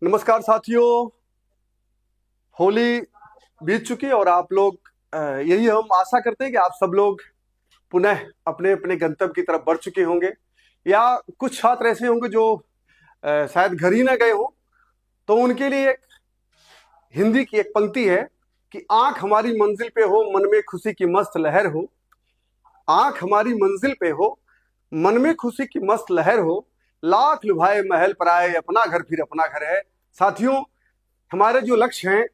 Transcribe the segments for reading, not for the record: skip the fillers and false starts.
नमस्कार साथियों। होली बीत चुकी है और आप लोग यही हम आशा करते हैं कि आप सब लोग पुनः अपने अपने गंतव्य की तरफ बढ़ चुके होंगे, या कुछ छात्र ऐसे होंगे जो शायद घर ही ना गए हो। तो उनके लिए एक हिंदी की एक पंक्ति है कि आंख हमारी मंजिल पे हो, मन में खुशी की मस्त लहर हो। आंख हमारी मंजिल पे हो, मन में खुशी की मस्त लहर हो। लाख लुभाए महल पर आए, अपना घर फिर अपना घर है। साथियों, हमारे जो लक्ष्य हैं,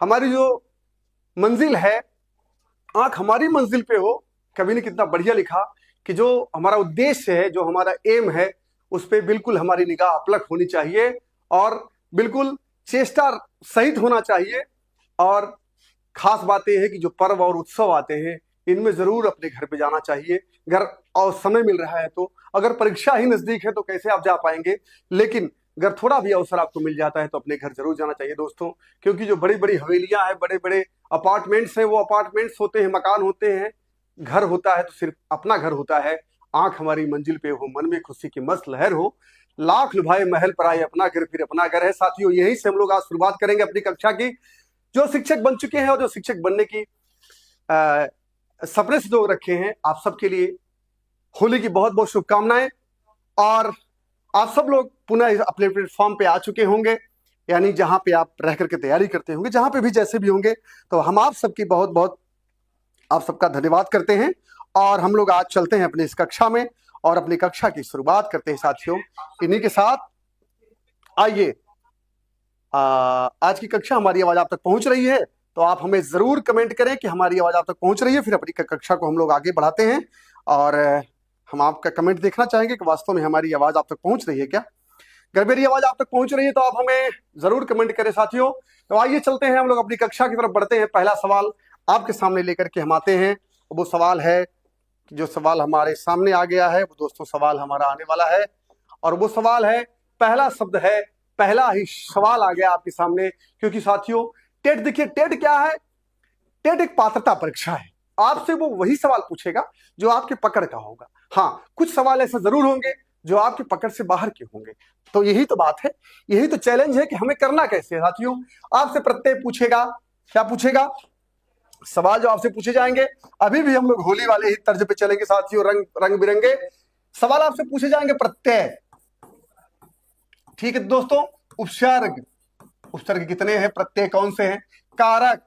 हमारी जो मंजिल है, आंख हमारी मंजिल पे हो। कवि ने कितना बढ़िया लिखा कि जो हमारा उद्देश्य है, जो हमारा एम है, उस पर बिल्कुल हमारी निगाह अपलक होनी चाहिए और बिल्कुल चेष्टा सहित होना चाहिए। और खास बात यह है कि जो पर्व और उत्सव आते हैं, इनमें जरूर अपने घर पे जाना चाहिए। घर और समय मिल रहा है तो, अगर परीक्षा ही नजदीक है तो कैसे आप जा पाएंगे, लेकिन अगर थोड़ा भी अवसर आपको मिल जाता है तो अपने घर जरूर जाना चाहिए दोस्तों। क्योंकि जो बड़ी बड़ी हवेलियां हैं, बड़े बड़े अपार्टमेंट्स हैं, वो अपार्टमेंट्स होते हैं, मकान होते हैं। घर होता है तो सिर्फ अपना घर होता है। आंख हमारी मंजिल पे हो, मन में खुशी की मस्त लहर हो। लाख लुभाए महल पर आए, अपना घर फिर अपना घर है। साथियों, यही से हम लोग आज शुरुआत करेंगे अपनी कक्षा की। जो शिक्षक बन चुके हैं और जो शिक्षक बनने की सपने से जो रखे हैं, आप सबके लिए होली की बहुत बहुत शुभकामनाएं। और आप सब लोग पुनः अपने प्लेटफॉर्म पे आ चुके होंगे, यानी जहां पे आप रह करके तैयारी करते होंगे, जहां पे भी जैसे भी होंगे। तो हम आप सबकी बहुत बहुत आप सबका धन्यवाद करते हैं। और हम लोग आज चलते हैं अपनी इस कक्षा में और अपनी कक्षा की शुरुआत करते हैं साथियों। इन्हीं के साथ आइए, आज की कक्षा हमारी आवाज आप तक पहुंच रही है तो आप हमें जरूर कमेंट करें कि हमारी आवाज आप तक पहुंच रही है। फिर अपनी कक्षा को हम लोग आगे बढ़ाते हैं और हम आपका कमेंट देखना चाहेंगे कि वास्तव में हमारी आवाज आप तक पहुंच रही है क्या। अगर मेरी आवाज आप तक पहुंच रही है तो आप हमें जरूर कमेंट करें साथियों। तो आइए चलते हैं, हम लोग अपनी कक्षा की तरफ बढ़ते हैं। पहला सवाल आपके सामने लेकर के हम आते हैं। वो सवाल है, जो सवाल हमारे सामने आ गया है वो दोस्तों सवाल हमारा आने वाला है। और वो सवाल है, पहला शब्द है, पहला ही सवाल आ गया आपके सामने। क्योंकि साथियों, टेट देखिए, टेट क्या है? टेट एक पात्रता परीक्षा है। आपसे वो वही सवाल पूछेगा जो आपके पकड़ का होगा। हाँ, कुछ सवाल ऐसे जरूर होंगे जो आपके पकड़ से बाहर के होंगे। तो यही तो बात है, यही तो चैलेंज है कि हमें करना कैसे है साथियों। आपसे प्रत्यय पूछेगा, क्या पूछेगा? सवाल जो आपसे पूछे जाएंगे, अभी भी हम लोग होली वाले ही तर्ज पे चलेंगे साथियों, रंग रंग बिरंगे सवाल आपसे पूछे जाएंगे। प्रत्यय, ठीक है दोस्तों। उपसर्ग, उपसर्ग कितने हैं, प्रत्यय कौन से हैं? कारक,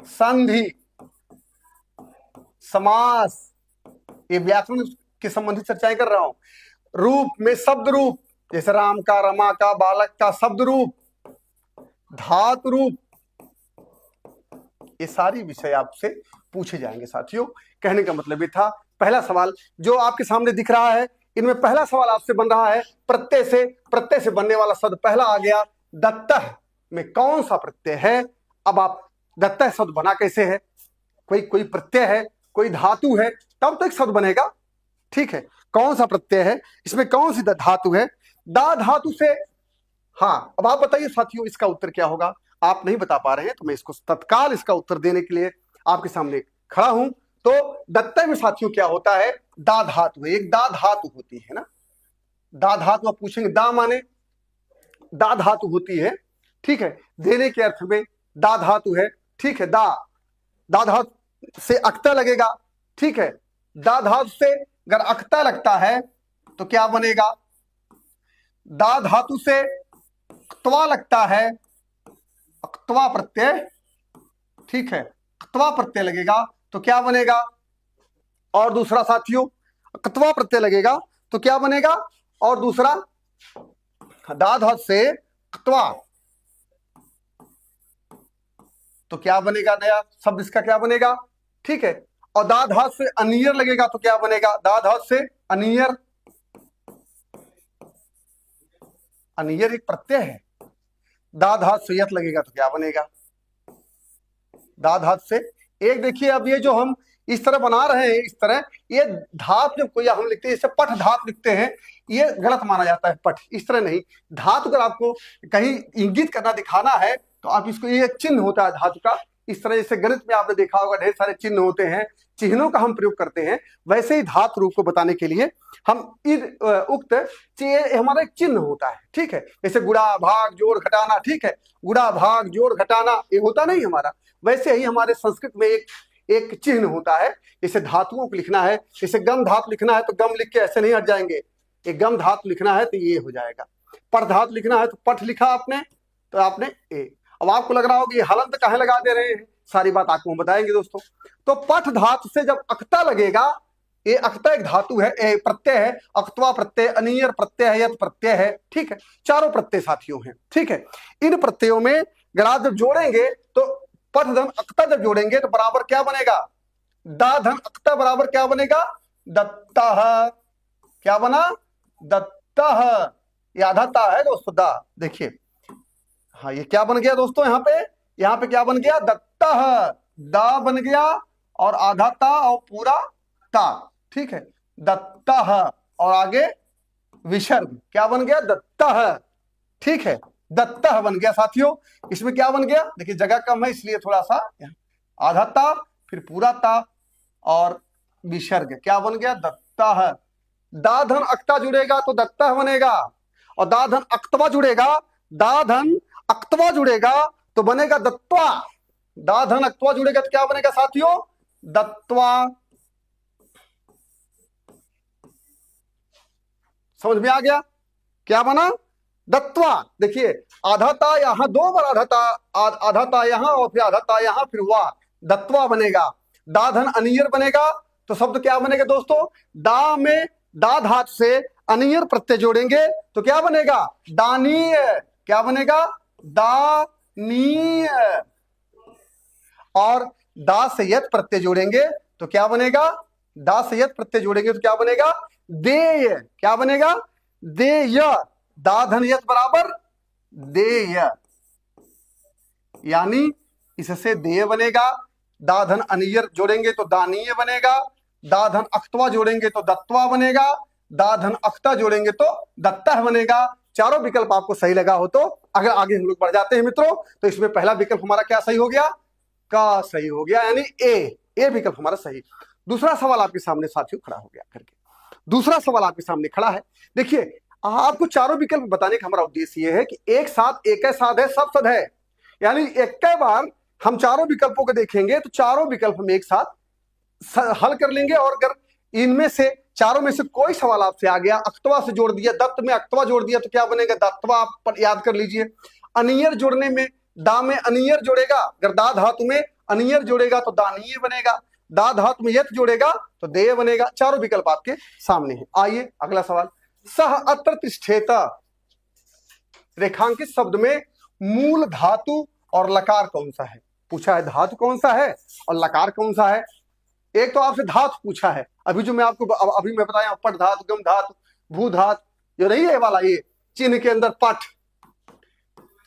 संधि, समास, ये व्याकरण के संबंधित चर्चाएं कर रहा हूं। रूप में शब्द रूप, जैसे राम का, रमा का, बालक का शब्द रूप, धातु रूप, ये सारी विषय आपसे पूछे जाएंगे साथियों। कहने का मतलब ये था, पहला सवाल जो आपके सामने दिख रहा है, इनमें पहला सवाल आपसे बन रहा है प्रत्यय से। प्रत्यय से बनने वाला शब्द पहला आ गया, दत्तः में कौन सा प्रत्यय है? अब आप दत्तः शब्द बना कैसे है? कोई प्रत्यय है, कोई धातु है, तब तो एक शब्द बनेगा। ठीक है, कौन सा प्रत्यय है, इसमें कौन सी धातु है? दा धातु से। हाँ, अब आप बताइए साथियों, इसका उत्तर क्या होगा? आप नहीं बता पा रहे हैं तो मैं इसको तत्काल इसका उत्तर देने के लिए आपके सामने खड़ा हूं। तो दत्तय में साथियों क्या होता है? दा धातु है, एक दा धातु होती है ना। दा धातु, आप पूछेंगे दा माने, दा धातु होती है। ठीक है, देने के अर्थ में दा धातु है। ठीक है, दा धातु से अक्ता लगेगा। ठीक है, दा धातु से अगर अक्ता लगता है तो क्या बनेगा? दा धातु से क्त्वा लगता है, अक्त्वा प्रत्यय। ठीक है, क्त्वा प्रत्यय लगेगा तो क्या बनेगा? और दूसरा साथियों, क्त्वा प्रत्यय लगेगा तो क्या बनेगा? और दूसरा, दा धातु से क्त्वा तो क्या बनेगा? नया शब्द इसका क्या बनेगा? ठीक है, और दा धातु से अनियर लगेगा तो क्या बनेगा? दा धातु से अनियर, अनियर एक प्रत्यय है। दा धातु से यत लगेगा तो क्या बनेगा? दा धातु से एक। देखिए, अब ये जो हम इस तरह बना रहे हैं, इस तरह ये धातु जब कोई हम लिखते हैं, जैसे पठ धातु लिखते हैं, ये गलत माना जाता है। पठ इस तरह नहीं। धातु अगर आपको कहीं इंगित करना, दिखाना है तो आप इसको, ये चिन्ह होता है धातु का, इस तरह जैसे गणित में आपने देखा होगा ढेर सारे चिन्ह होते हैं, चिन्हों का हम प्रयोग करते हैं, वैसे ही धातु रूप को बताने के लिए हम उक्त हमारा एक चिन्ह होता है, ठीक है। जैसे गुणा भाग जोड़ घटाना, ठीक है, गुणा भाग जोड़ घटाना ये होता नहीं हमारा, वैसे ही हमारे संस्कृत में एक चिन्ह होता है। जैसे धातुओं को लिखना है, जैसे गम धातु लिखना है तो गम लिख के ऐसे नहीं हट जाएंगे, एक गम धातु लिखना है तो ये हो जाएगा। पट धातु लिखना है तो पट लिखा आपने तो आपने ए। अब आपको लग रहा होगा ये हलंत काहे लगा दे रहे हैं, सारी बात आपको हम बताएंगे दोस्तों। तो पठ धातु से जब अक्ता लगेगा, ये अक्ता एक धातु है, प्रत्यय है, अक्तवा प्रत्यय, अनियर प्रत्यय है, यत प्रत्यय है, ठीक है, चारों प्रत्यय साथियों हैं, ठीक है। इन प्रत्ययों में गणा जब जोड़ेंगे तो पठ धन अक्ता जब जोड़ेंगे तो बराबर क्या बनेगा, दा धन अक्ता बराबर क्या बनेगा, दत्ता। क्या बना, दत्ता। ये आधा ता है दोस्तों, दा, देखिए हाँ ये क्या बन गया दोस्तों, यहाँ पे क्या बन गया, दत्ता, दा बन गया और आधा ता और पूरा ता, ठीक है, दत्ता। और आगे विसर्ग क्या बन गया, दत्ता, ठीक है, दत्ता बन गया साथियों। इसमें क्या बन गया, देखिए जगह कम है इसलिए थोड़ा सा, आधा ता फिर पूरा ता और विसर्ग क्या बन गया, दत्ता। दा धन अक्ता जुड़ेगा तो दत्ता बनेगा, और दा धन अक्तवा जुड़ेगा, दा धन अक्तवा जुड़ेगा तो बनेगा दत्वा। दा धन अक्तवा जुड़ेगा तो क्या बनेगा साथियों, दत्वा। समझ में आ गया, क्या बना, दत्वा। देखिए आधा ता यहां, दो बार आधा ता यहां और फिर आधा ता यहां, फिर हुआ दत्वा बनेगा। दा धन अनियर बनेगा तो शब्द क्या बनेगा दोस्तों, दा में दा धातु से अनियर प्रत्यय जोड़ेंगे तो क्या बनेगा, दानीय। क्या बनेगा, दानीय। और दा से यत प्रत्यय जोड़ेंगे तो क्या बनेगा, दा से यत प्रत्यय जोड़ेंगे तो क्या बनेगा, देय। क्या बनेगा, देय। दा धन यत बराबर देय, यानी इससे देय बनेगा। दा धन अनियर जोड़ेंगे तो दानीय बनेगा, दा धन अक्तवा जोड़ेंगे तो दत्वा बनेगा, दा धन अक्ता जोड़ेंगे तो दत्ता बनेगा। चारों विकल्प आपको सही लगा हो तो अगर आगे हम लोग बढ़ जाते हैं मित्रों, तो इसमें पहला विकल्प हमारा क्या सही हो गया, का सही हो गया, यानी ए विकल्प हमारा सही। दूसरा सवाल आपके सामने साथियों खड़ा हो गया करके, दूसरा सवाल आपके सामने खड़ा है। देखिए आपको चारों विकल्प बताने का हमारा उद्देश्य यह है कि एक साथ एक साथ है सब सद है, यानी एक बार हम चारों विकल्पों को देखेंगे तो चारों विकल्प हम एक साथ हल कर लेंगे। और अगर इनमें से चारों में से कोई सवाल आपसे आ गया, अक्तवा से जोड़ दिया, दत्त में अक्तवा जोड़ दिया तो क्या बनेगा, दत्तवा। आप याद कर लीजिए। अनियर जोड़ने में दा में अनियर जोड़ेगा, अगर दा धातु में अनियर जोड़ेगा तो दानीय बनेगा, दा धातु में यत जोड़ेगा तो देय बनेगा। चारों विकल्प आपके सामने हैं। आइए अगला सवाल, सह अत्र तिष्ठेत रेखांकित शब्द में मूल धातु और लकार कौन सा है, पूछा है धातु कौन सा है और लकार कौन सा है। एक तो आपसे धातु पूछा है, अभी जो मैं आपको अभी मैं बताया पट धातु, गम धातु, भू धातु, जो नहीं है वाला, ये चिन्ह के अंदर पट,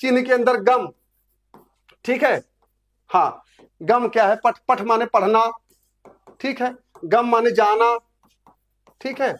चिन्ह के अंदर गम, ठीक है। हाँ गम क्या है, पट, पट माने पढ़ना, ठीक है, गम माने जाना, ठीक है,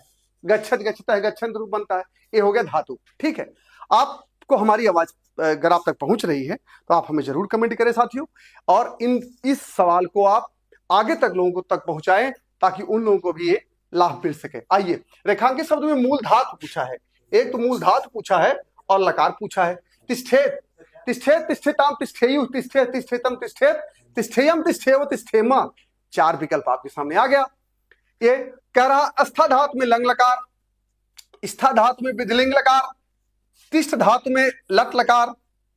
गच्छत गच्छता है, गच्छन रूप बनता है, ये हो गया धातु, ठीक है। आपको हमारी आवाज अगर आप तक पहुंच रही है तो आप हमें जरूर कमेंट करें साथियों, और इस सवाल को आप आगे तक लोगों को तक पहुंचाएं ताकि उन लोगों को भी ये लाभ मिल सके। आइए रेखांकित शब्द में मूल धातु पूछा है, एक तो मूल धातु पूछा है और लकार पूछा है। तिष्ठेत, तिष्ठेत, तिष्ठेताम, तिष्ठेयु, तिष्ठेत, तिष्ठेतम, तिष्ठेत, तिष्ठेयम, तिष्ठेव, तिष्ठेम, चार विकल्प आपके सामने आ गया। ये कह रहा स्था धातु में लंग लकार, स्था धातु में विधिलिंग लकार, तिष्ठ धातु में लट लकार,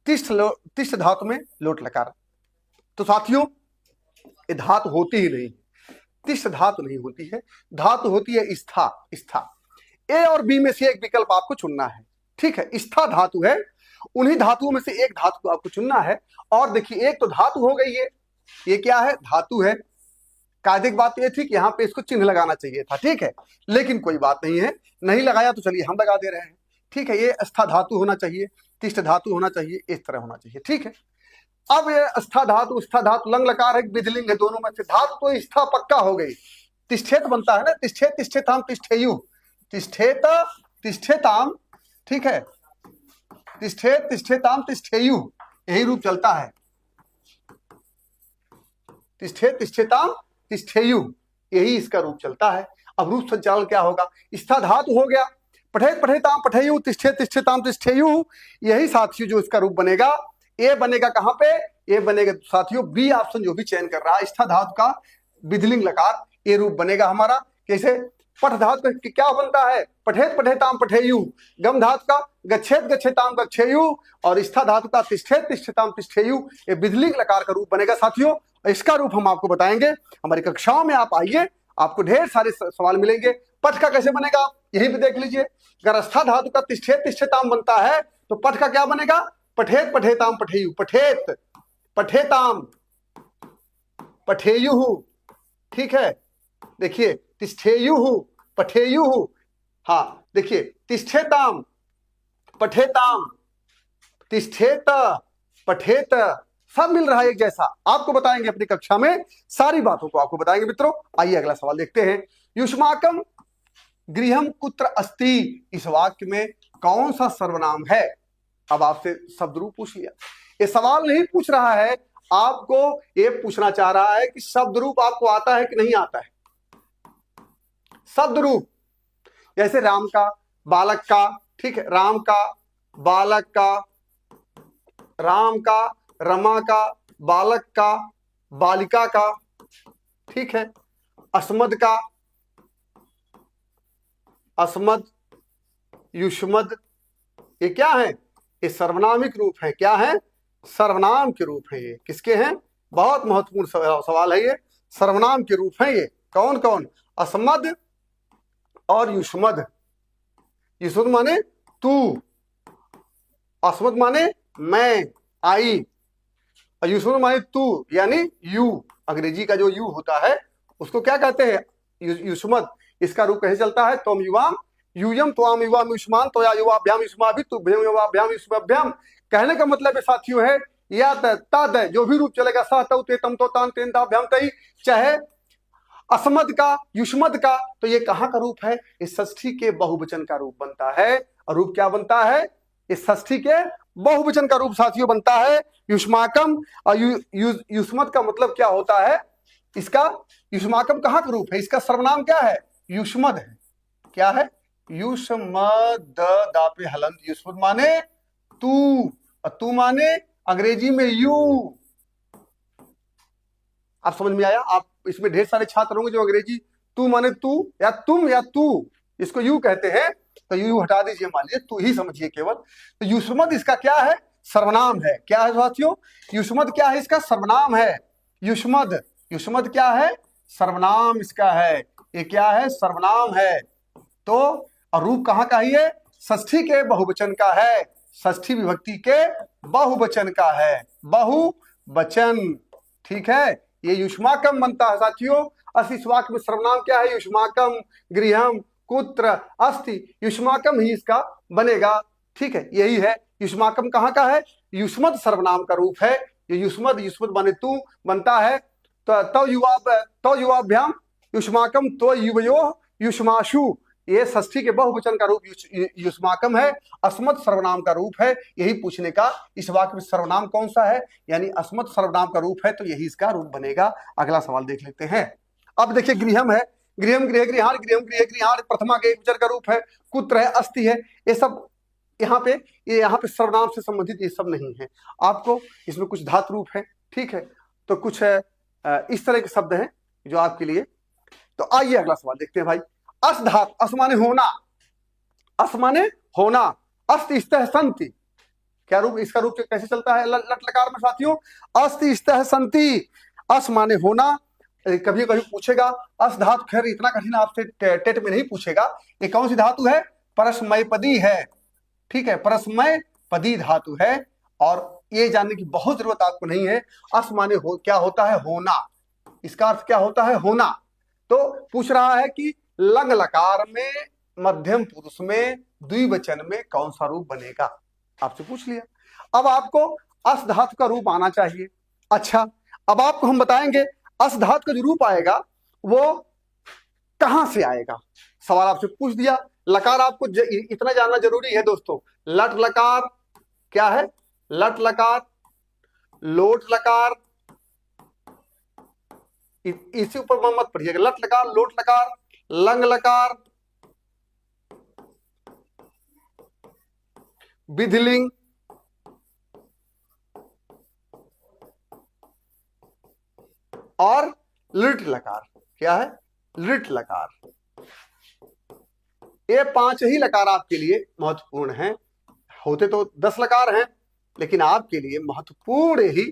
तिष्ठ धातु में लोट लकार। तो साथियों ये धातु होती ही नहीं, तिष्ठ धातु नहीं होती है, धातु होती है स्था। स्था ए और बी में से एक विकल्प आपको चुनना है, ठीक है। स्था धातु है, उन्हीं धातुओं में से एक धातु को आपको चुनना है। और देखिए एक तो धातु हो गई है, ये क्या है, धातु है। कायदिक बात यह थी कि यहाँ पे इसको चिन्ह लगाना चाहिए था, ठीक है, लेकिन कोई बात नहीं है, नहीं लगाया तो चलिए हम लगा दे रहे हैं, ठीक है। ये स्था धातु होना चाहिए, तिष्ठ धातु होना चाहिए, इस तरह होना चाहिए, ठीक है। अब ये स्था धातु, स्था धातु, लंग लकार है, विधिलिंग है, दोनों में से धातु तो स्था पक्का हो गई। तिष्ठेत बनता है ना, तिष्ठेत, तिष्ठेताम, तिष्ठेयु, तिष्ठेत, तिष्ठेताम, ठीक है, तिष्ठेत, तिष्ठेताम, तिष्ठेयु, यही रूप चलता है। तिष्ठेत, तिष्ठेताम, तिष्ठेयु, यही इसका रूप चलता है। अब रूप संचालन क्या होगा? स्था धातु हो गया, पठेत पठेताम पठेयु, तिष्ठेत तिष्ठेताम तिष्ठेयु, यही साथियों जो इसका रूप बनेगा। ए बनेगा कहां पे? ए बनेगा साथियों बी ऑप्शन जो भी चयन कर रहा है, स्था धातु का विधिलिंग लकार, ये रूप बनेगा हमारा। कैसे? पठ धातु का क्या बनता है? पठेत पठेताम पठेयु, गम धातु का गच्छेत गच्छेताम गच्छेयु, और स्था धातु का तिष्ठेत तिष्ठेताम तिष्ठेयु, ये विधिलिंग लकार का रूप बनेगा साथियों। इसका रूप हम आपको बताएंगे हमारी कक्षाओं में। आप आइए, आपको ढेर सारे सवाल मिलेंगे। पठ का कैसे बनेगा यही भी देख लीजिए। अगर स्था धातु का तिष्ठेत तिष्ठेताम बनता है तो पठ का क्या बनेगा? पठेत पठेताम पठेयु, पठेत पठेताम पठेयु, ठीक है। देखिए तिष्ठेयु पठेयु, हाँ देखिए तिष्ठेताम पठेताम, तिष्ठेत पठेत, सब मिल रहा है एक जैसा। आपको बताएंगे अपनी कक्षा में, सारी बातों को आपको बताएंगे मित्रों। आइए अगला सवाल देखते हैं। युष्माकम गृहम कुत्र अस्ति, इस वाक्य में कौन सा सर्वनाम है? अब आपसे शब्द रूप पूछ लिया। ये सवाल नहीं पूछ रहा है आपको, ये पूछना चाह रहा है कि शब्द रूप आपको आता है कि नहीं आता है। शब्द रूप जैसे राम का, बालक का, ठीक है, राम का, बालक का, राम का, रमा का, बालक का, बालिका का, ठीक है, अस्मद का, अस्मद, युष्मद, ये क्या है? ये सर्वनामिक रूप है। क्या है? सर्वनाम के रूप है। ये किसके हैं? बहुत महत्वपूर्ण सवाल है ये। सर्वनाम के रूप है ये। कौन कौन? अस्मद और युष्मद। युष्मद माने तू, अस्मद माने मैं, आई, और युष्मद माने तू यानी यू। अंग्रेजी का जो यू होता है उसको क्या कहते हैं? युष्मद। इसका रूप कैसे चलता है? तोम युवाम यूयम त्वाम युवाम युष्मान त्वया युवाभ्याम युष्माभि तुभ्यम युवाभ्याम युष्माभ्याम। कहने का मतलब है साथियों है या तद, जो भी रूप चलेगा सा तौ ते तम तो तान तेन ताभ्याम तई, चाहे अस्मद का, युष्मद का, तो ये कहां का रूप है? इस षष्ठी के बहुवचन का रूप बनता है। और रूप क्या बनता है? इस षष्ठी के बहुवचन का रूप साथियों बनता है युष्माकम। और युष्मद का मतलब क्या होता है? इसका युष्माकम कहां का रूप है? इसका सर्वनाम क्या है? युष्मद है। क्या है? युष्मद, दापे हलंत, युष्मद माने तू, और तू माने अंग्रेजी में यू। आप समझ में आया? आप इसमें ढेर सारे छात्र होंगे जो अंग्रेजी तू माने तू या तुम या तू, इसको यू कहते हैं, तो यू हटा दीजिए, मान लीजिए तू ही समझिए केवल। तो युष्मद इसका क्या है? सर्वनाम है। क्या है साथियों? युष्मद क्या है? इसका सर्वनाम है। युष्मद, युष्मद क्या है? सर्वनाम इसका है। ये क्या है? सर्वनाम है। तो और रूप कहां का है? षष्ठी के बहुवचन का है। षष्ठी विभक्ति के बहुवचन का है। बहुवचन, ठीक है। ये युष्माकम बनता है साथियों। इस वाक्य में सर्वनाम क्या है? युष्माकम गृहम कुत्र अस्ति, युष्माकम ही इसका बनेगा, ठीक है। यही है युष्माकम कहां का है? युष्मद सर्वनाम का रूप है। ये युष्मद, युष्मद माने तू बनता है। तो युवाभ्याम युष्माकम, तो युवयो युष्माशु, ये षष्ठी के बहुवचन का रूप युष्माकम है। अस्मद सर्वनाम का रूप है। यही पूछने का इस वाक्य में सर्वनाम कौन सा है, यानी अस्मद सर्वनाम का रूप है, तो यही इसका रूप बनेगा। अगला सवाल देख लेते हैं। अब देखिए गृहम है, गृहम गृह गृहाण, गृहम गृह गृहाण, प्रथमा के एकवचन का रूप है। कुत्र है, अस्ति है, ये सब यहाँ पे सर्वनाम से संबंधित ये सब नहीं है। आपको इसमें कुछ धातु रूप है, ठीक है, तो कुछ इस तरह के शब्द हैं जो आपके लिए। तो आइए अगला सवाल देखते हैं भाई। अस धातु, अस माने होना, अस माने होना, अस्ति स्तः संति, क्या रूप? इसका रूप कैसे चलता है लट लकार में साथियों? अस्ति स्तः संति, अस माने होना। कभी कभी पूछेगा अस धातु, खैर इतना कठिन आपसे टेट में नहीं पूछेगा। ये कौन सी धातु है? परस्मय पदी है, ठीक है, परस्मय पदी धातु है। और ये जानने की बहुत जरूरत आपको नहीं है। अस माने क्या होता है? होना। इसका अर्थ क्या होता है? होना। तो पूछ रहा है कि लंग लकार में मध्यम पुरुष में द्विवचन में कौन सा रूप बनेगा? आपसे पूछ लिया। अब आपको अस धातु का रूप आना चाहिए। अच्छा, अब आपको हम बताएंगे अस धातु का जो रूप आएगा वो कहां से आएगा। सवाल आपसे पूछ दिया। लकार आपको इतना जानना जरूरी है दोस्तों। लट लकार क्या है? लट लकार, लोट लकार, इसी ऊपर मत पढ़िएगा। लट लकार, लोट लकार, लंग लकार, विधिलिंग, और लिट लकार। क्या है? लिट लकार। ये 5 ही लकार आपके लिए महत्वपूर्ण हैं। होते तो 10 लकार हैं, लेकिन आपके लिए महत्वपूर्ण ही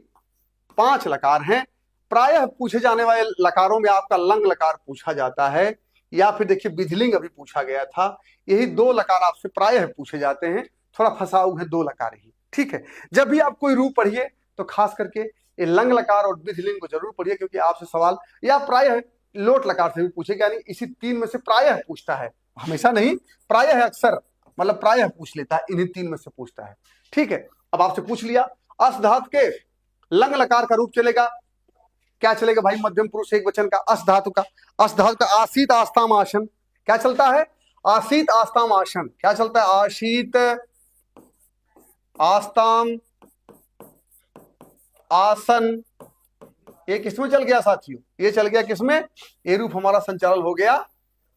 5 लकार हैं। प्रायः पूछे जाने वाले लकारों में आपका लंग लकार पूछा जाता है, या फिर देखिए विधिलिंग अभी पूछा गया था। यही 2 लकार आपसे प्रायः पूछे जाते हैं। थोड़ा फंसाऊ है 2 लकार ही, ठीक है। जब भी आप कोई रूप पढ़िए तो खास करके ये लंग लकार और विधिलिंग को जरूर पढ़िए, क्योंकि आपसे सवाल या प्रायः लोट लकार से भी पूछेगा, यानी इसी 3 में से प्रायः पूछता है, हमेशा नहीं, प्रायः अक्सर, मतलब प्रायः पूछ लेता है, इन्हीं 3 में से पूछता है, ठीक है। अब आपसे पूछ लिया अस धातु के लंग लकार का रूप चलेगा, क्या चलेगा भाई? मध्यम पुरुष एक वचन का, अस धातु का। अस धातु का आसीत आस्ताम आसन, क्या चलता है? आसीत आस्ताम आसन। क्या चलता है? आशीत आस्ताम आसन। ये किसमें चल गया साथियों? ये चल गया किसमें? ये रूप हमारा संचालन हो गया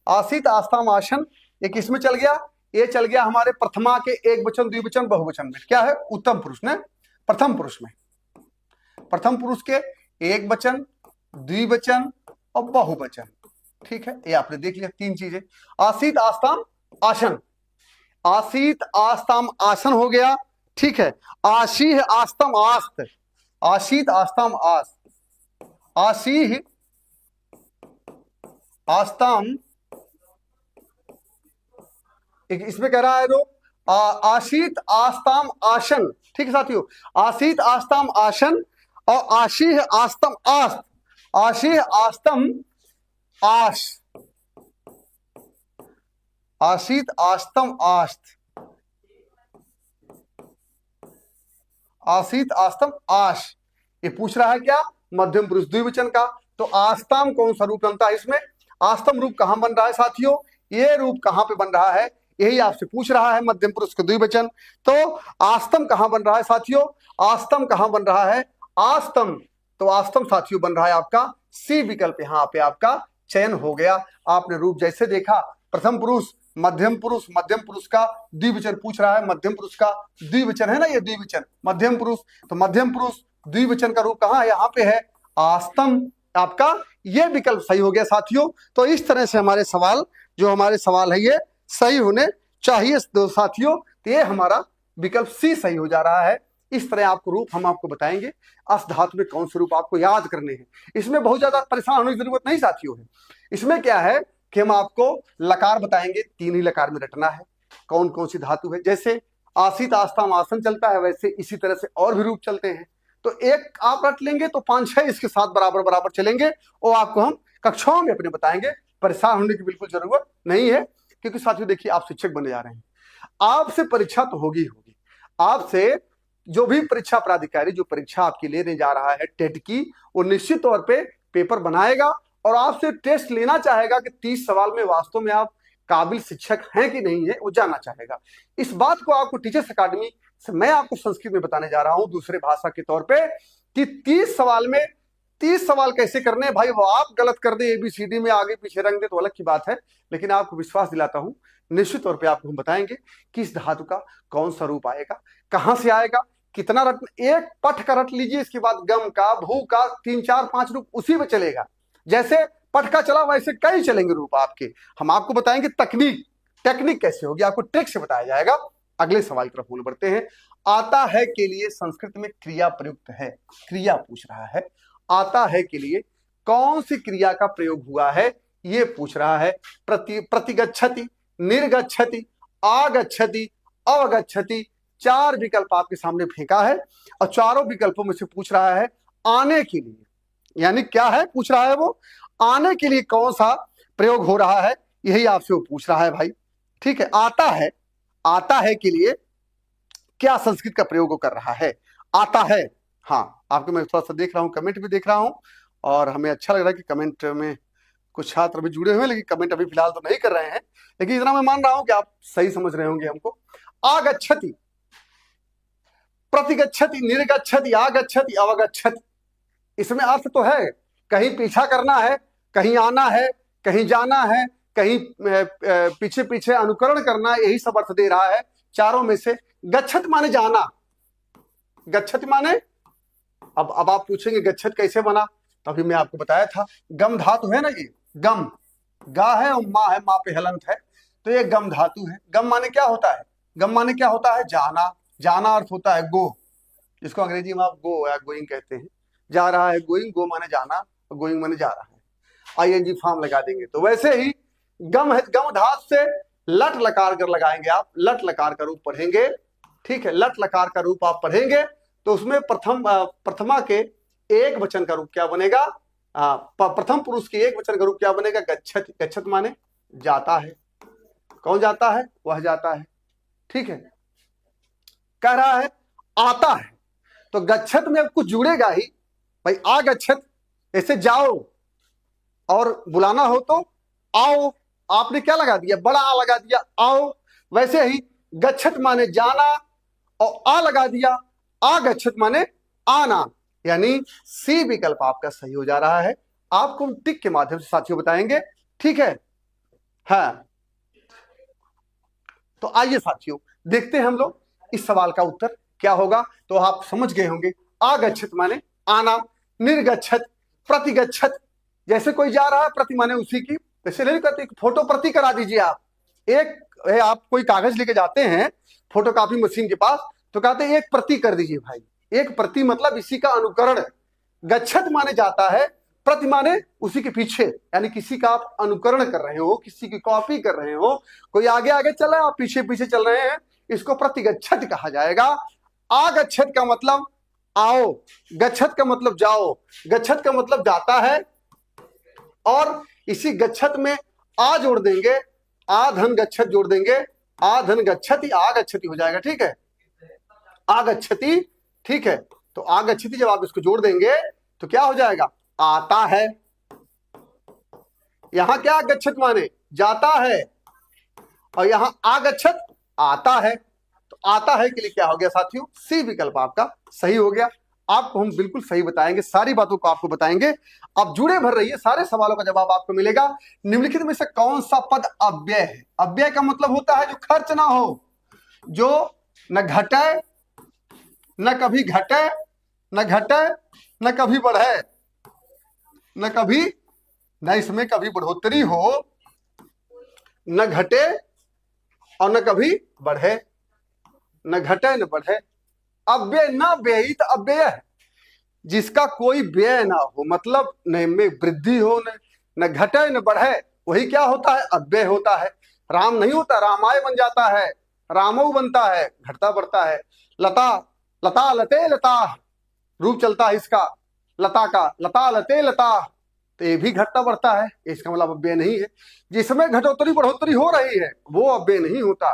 आसीत आस्ताम आसन। ये किसमें चल गया? ये चल गया हमारे प्रथमा के एक वचन, द्विवचन, बहुवचन में। क्या है? उत्तम पुरुष ने, प्रथम पुरुष में। प्रथम पुरुष के एक वचन, द्विवचन और बहुवचन, ठीक है। ये आपने देख लिया 3 चीजें। आसीत आस्ताम आसन, आसीत आस्ताम आसन हो गया, ठीक है। आशीह आस्तम आस्त, आशीत आस्ताम आस्त, आशीह आस्ताम, इसमें कह रहा है लोग आशीत आस्ताम आसन, ठीक है साथियों। आशीत आस्ताम आसन और आशीह आस्तम आस्त, आशीह आस्तम आस, आशीत आस्तम आस्त, आशीत आस्तम आश। ये पूछ रहा है क्या? मध्यम पुरुष द्विवचन का। तो आस्ताम कौन सा रूप बनता है इसमें? आस्तम रूप कहां बन रहा है साथियों? ये रूप कहां पे बन रहा है, यही आपसे पूछ रहा है। मध्यम पुरुष का द्विवचन, तो आस्तम कहां बन रहा है साथियों? आस्तम कहां बन रहा है? आस्तम। तो आस्तम साथियों बन रहा है आपका सी विकल्प, यहां पे आपका चयन हो गया। आपने रूप जैसे देखा, प्रथम पुरुष, मध्यम पुरुष का द्विवचन पूछ रहा है, मध्यम पुरुष का द्विवचन है ना, ये द्विवचन मध्यम पुरुष। तो मध्यम पुरुष द्विवचन का रूप कहां है? यहाँ पे है आस्तम। आपका ये विकल्प सही हो गया साथियों। तो इस तरह से हमारे सवाल, जो हमारे सवाल है, ये सही होने चाहिए साथियों। तो ये हमारा विकल्प सी सही हो जा रहा है। इस तरह आपको रूप हम आपको बताएंगे। अस धातु में कौन से रूप आपको याद करने हैं, इसमें बहुत ज्यादा परेशान होने की जरूरत नहीं साथियों है। इसमें क्या है कि हम आपको लकार बताएंगे, 3 ही लकार में रटना है। कौन कौन सी धातु है, जैसे आसीत आस्ताम आसन चलता है, वैसे इसी तरह से और भी रूप चलते हैं। तो एक आप रट लेंगे तो 5-6 इसके साथ बराबर बराबर चलेंगे, और आपको हम कक्षाओं में अपने बताएंगे। परेशान होने की बिल्कुल जरूरत नहीं है, क्योंकि साथियों देखिए आप शिक्षक बने जा रहे हैं, आपसे परीक्षा तो होगी ही होगी। आपसे जो भी परीक्षा प्राधिकारी जो परीक्षा आपकी लेने जा रहा है टेट की, वो निश्चित तौर पे पेपर बनाएगा और आपसे टेस्ट लेना चाहेगा कि 30 सवाल में वास्तव में आप काबिल शिक्षक हैं कि नहीं है, वो जानना चाहेगा। इस बात को आपको टीचर्स अकादमी से मैं आपको संस्कृत में बताने जा रहा हूं, दूसरे भाषा के तौर पे, कि 30 सवाल में 30 सवाल कैसे करने हैं। भाई वो आप गलत कर दे, ABCD में आगे पीछे रंग दे तो अलग की बात है, लेकिन आपको विश्वास दिलाता हूं निश्चित तौर पे आपको हम बताएंगे कि इस धातु का कौन सा रूप आएगा, कहां से आएगा, कितना रट, एक पठ का रट लीजिए, इसके बाद गम का, भू का, 3 4 5 रूप उसी में चलेगा। जैसे पठ का चला वैसे कई चलेंगे रूप आपके। हम आपको बताएंगे टेक्निक कैसे होगी, आपको ट्रिक से बताया जाएगा। अगले सवाल की तरफ बोल बढ़ते हैं। आता है के लिए संस्कृत में क्रिया प्रयुक्त है, क्रिया पूछ रहा है। आता है के लिए कौन सी क्रिया का प्रयोग हुआ है, ये पूछ रहा है। प्रतिगच्छति, निर्गच्छति, आगच्छति, अवगच्छति, 4 विकल्प आपके सामने फेंका है, और चारों विकल्पों में से पूछ रहा है आने के लिए, यानी क्या है पूछ रहा है वो, आने के लिए कौन सा प्रयोग हो रहा है, यही आपसे वो पूछ रहा है भाई। ठीक है, आता है के लिए क्या संस्कृत का प्रयोग कर रहा है? आता है, हाँ आपको मैं थोड़ा सा देख रहा हूं, कमेंट भी देख रहा हूं, और हमें अच्छा लग रहा है कि कमेंट में कुछ छात्र अभी जुड़े हुए हैं, लेकिन कमेंट अभी फिलहाल तो नहीं कर रहे हैं, लेकिन इतना मैं मान रहा हूं कि आप सही समझ रहे होंगे हमको। आगच्छति, प्रतिगच्छति, निर्गच्छति, आगच्छति, अवगच्छति, इसमें अर्थ तो है कहीं पीछा करना है, कहीं आना है, कहीं जाना है, कहीं पीछे पीछे अनुकरण करना, यही सब अर्थ दे रहा है चारों में से। गच्छत माने जाना, गच्छत माने, अब आप पूछेंगे गच्छत कैसे बना, तो अभी मैं आपको बताया था, गम धातु है ना, ये गम, गा है और माँ है, माँ पे हलंत है, तो ये गम धातु है। गम माने क्या होता है? गम माने क्या होता है? जाना। जाना अर्थ होता है गो, जिसको अंग्रेजी में आप गो या गोइंग कहते हैं। जा रहा है गोइंग, गो माने जाना, गोइंग माने जा रहा है, आईएनजी फॉर्म लगा देंगे। तो वैसे ही गम है, गम धातु से लट लकार कर लगाएंगे आप, लट लकार का रूप पढ़ेंगे, ठीक है, लट लकार का रूप आप पढ़ेंगे तो उसमें प्रथमा के एक वचन का रूप क्या बनेगा? प्रथम पुरुष के एक वचन का रूप क्या बनेगा? गच्छत। गच्छत माने जाता है। कौन जाता है? वह जाता है, ठीक है। कह रहा है आता है, तो गच्छत में अब कुछ जुड़ेगा ही भाई, आ गच्छत, ऐसे जाओ, और बुलाना हो तो आओ, आपने क्या लगा दिया? बड़ा आ लगा दिया, आओ। वैसे ही गच्छत माने जाना और आ लगा दिया, आ गच्छत माने आना, यानी सी विकल्प आपका सही हो जा रहा है। आपको टिक के माध्यम से साथियों बताएंगे, ठीक है। हाँ, तो आइए साथियों देखते हैं हम लोग इस सवाल का उत्तर क्या होगा। तो आप समझ गए होंगे, आगच्छत माने आना, निर्गच्छत, प्रतिगच्छत, जैसे कोई जा रहा है, प्रति माने उसी की, जैसे नहीं कहते फोटो प्रति करा दीजिए आप। एक आप कोई कागज लेके जाते हैं फोटोकॉपी मशीन के पास, तो कहते हैं एक प्रति कर दीजिए भाई, एक प्रति मतलब इसी का अनुकरण। गच्छत माने जाता है, प्रति माने उसी के पीछे, यानी किसी का आप अनुकरण कर रहे हो, किसी की कॉपी कर रहे हो, कोई आगे आगे चल रहा है, आप पीछे पीछे चल रहे हैं, इसको प्रतिगच्छत कहा जाएगा। आगच्छत का मतलब आओ, गच्छत का मतलब जाओ, गच्छत का मतलब जाता है, और इसी गच्छत में आ जोड़ देंगे, आ धन गच्छत जोड़ देंगे, आ धन गच्छति, आगच्छति हो जाएगा, ठीक है, आगच्छति, ठीक है। तो आगच्छति जब आप इसको जोड़ देंगे तो क्या हो जाएगा? आता है। यहां क्या गच्छत माने? जाता है, और यहां आगच्छत आता है, तो आता है के लिए क्या हो गया साथियों? सी विकल्प आपका सही हो गया। आपको हम बिल्कुल सही बताएंगे, सारी बातों को आपको बताएंगे। आप जुड़े भर रहिए, सारे सवालों का जवाब आपको मिलेगा। निम्नलिखित में से कौन सा पद अव्यय है? अव्यय का मतलब होता है जो खर्च ना हो, जो न घटे, न कभी घटे, न घटे, न कभी बढ़े, न कभी, न इसमें कभी बढ़ोतरी हो, न घटे और न कभी बढ़े, न घटे न बढ़े। अव्यय न व्ययित अव्यय है, जिसका कोई व्यय ना हो, मतलब न में वृद्धि हो, न घटे न बढ़े, वही क्या होता है? अव्यय होता है। राम नहीं होता, रामाय बन जाता है, रामऊ बनता है, घटता बढ़ता है। लता, लता लते लता, रूप चलता है इसका लता का, लता लते लता, तो ये भी घटता बढ़ता है, इसका मतलब अव्यय नहीं है। जिसमें घटोत्तरी बढ़ोतरी हो रही है वो अव्यय नहीं होता,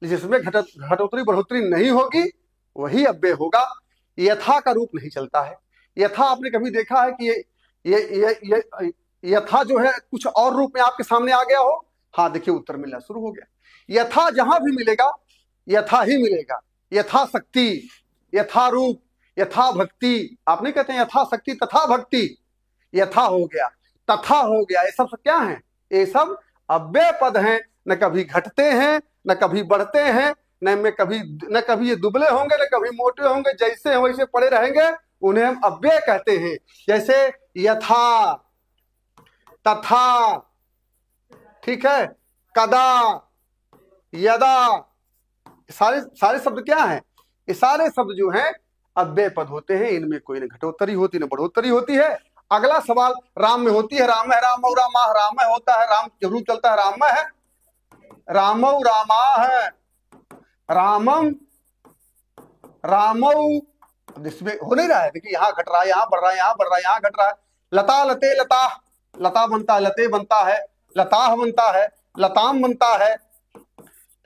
जिसमें घटोत्तरी बढ़ोतरी नहीं होगी वही अव्यय होगा। यथा का रूप नहीं चलता है। यथा आपने कभी देखा है कि ये यथा जो है कुछ और रूप में आपके सामने आ गया हो? हाँ, देखिए उत्तर मिलना शुरू हो गया। यथा जहां भी मिलेगा यथा ही मिलेगा। यथा शक्ति, यथा रूप, यथा भक्ति, आप नहीं कहते यथा शक्ति तथा भक्ति, यथा हो गया, तथा हो गया, ये सब क्या है? ये सब अव्यय पद हैं। न कभी घटते हैं, न कभी बढ़ते हैं, न कभी ये दुबले होंगे, न कभी मोटे होंगे, जैसे हैं वैसे पड़े रहेंगे, उन्हें हम अव्यय कहते हैं। जैसे यथा, तथा, ठीक है, कदा, यदा, सारे शब्द क्या हैं? ये सारे शब्द जो हैं अव्यय पद होते हैं। इनमें कोई न घटोत्तरी होती न बढ़ोत्तरी होती है। अगला सवाल राम में होती है, राम है, राम रामा, राम होता है, राम जरूर चलता है, राम है, रामौ रामा है, रामम, रामौ, इसमें हो नहीं रहा है, देखिए यहाँ घट रहा है, यहाँ बढ़ रहा है, यहाँ बढ़ रहा है, यहाँ घट रहा है। लता लते लता, लता बनता है, लते बनता है, लताह बनता है, लताम बनता है।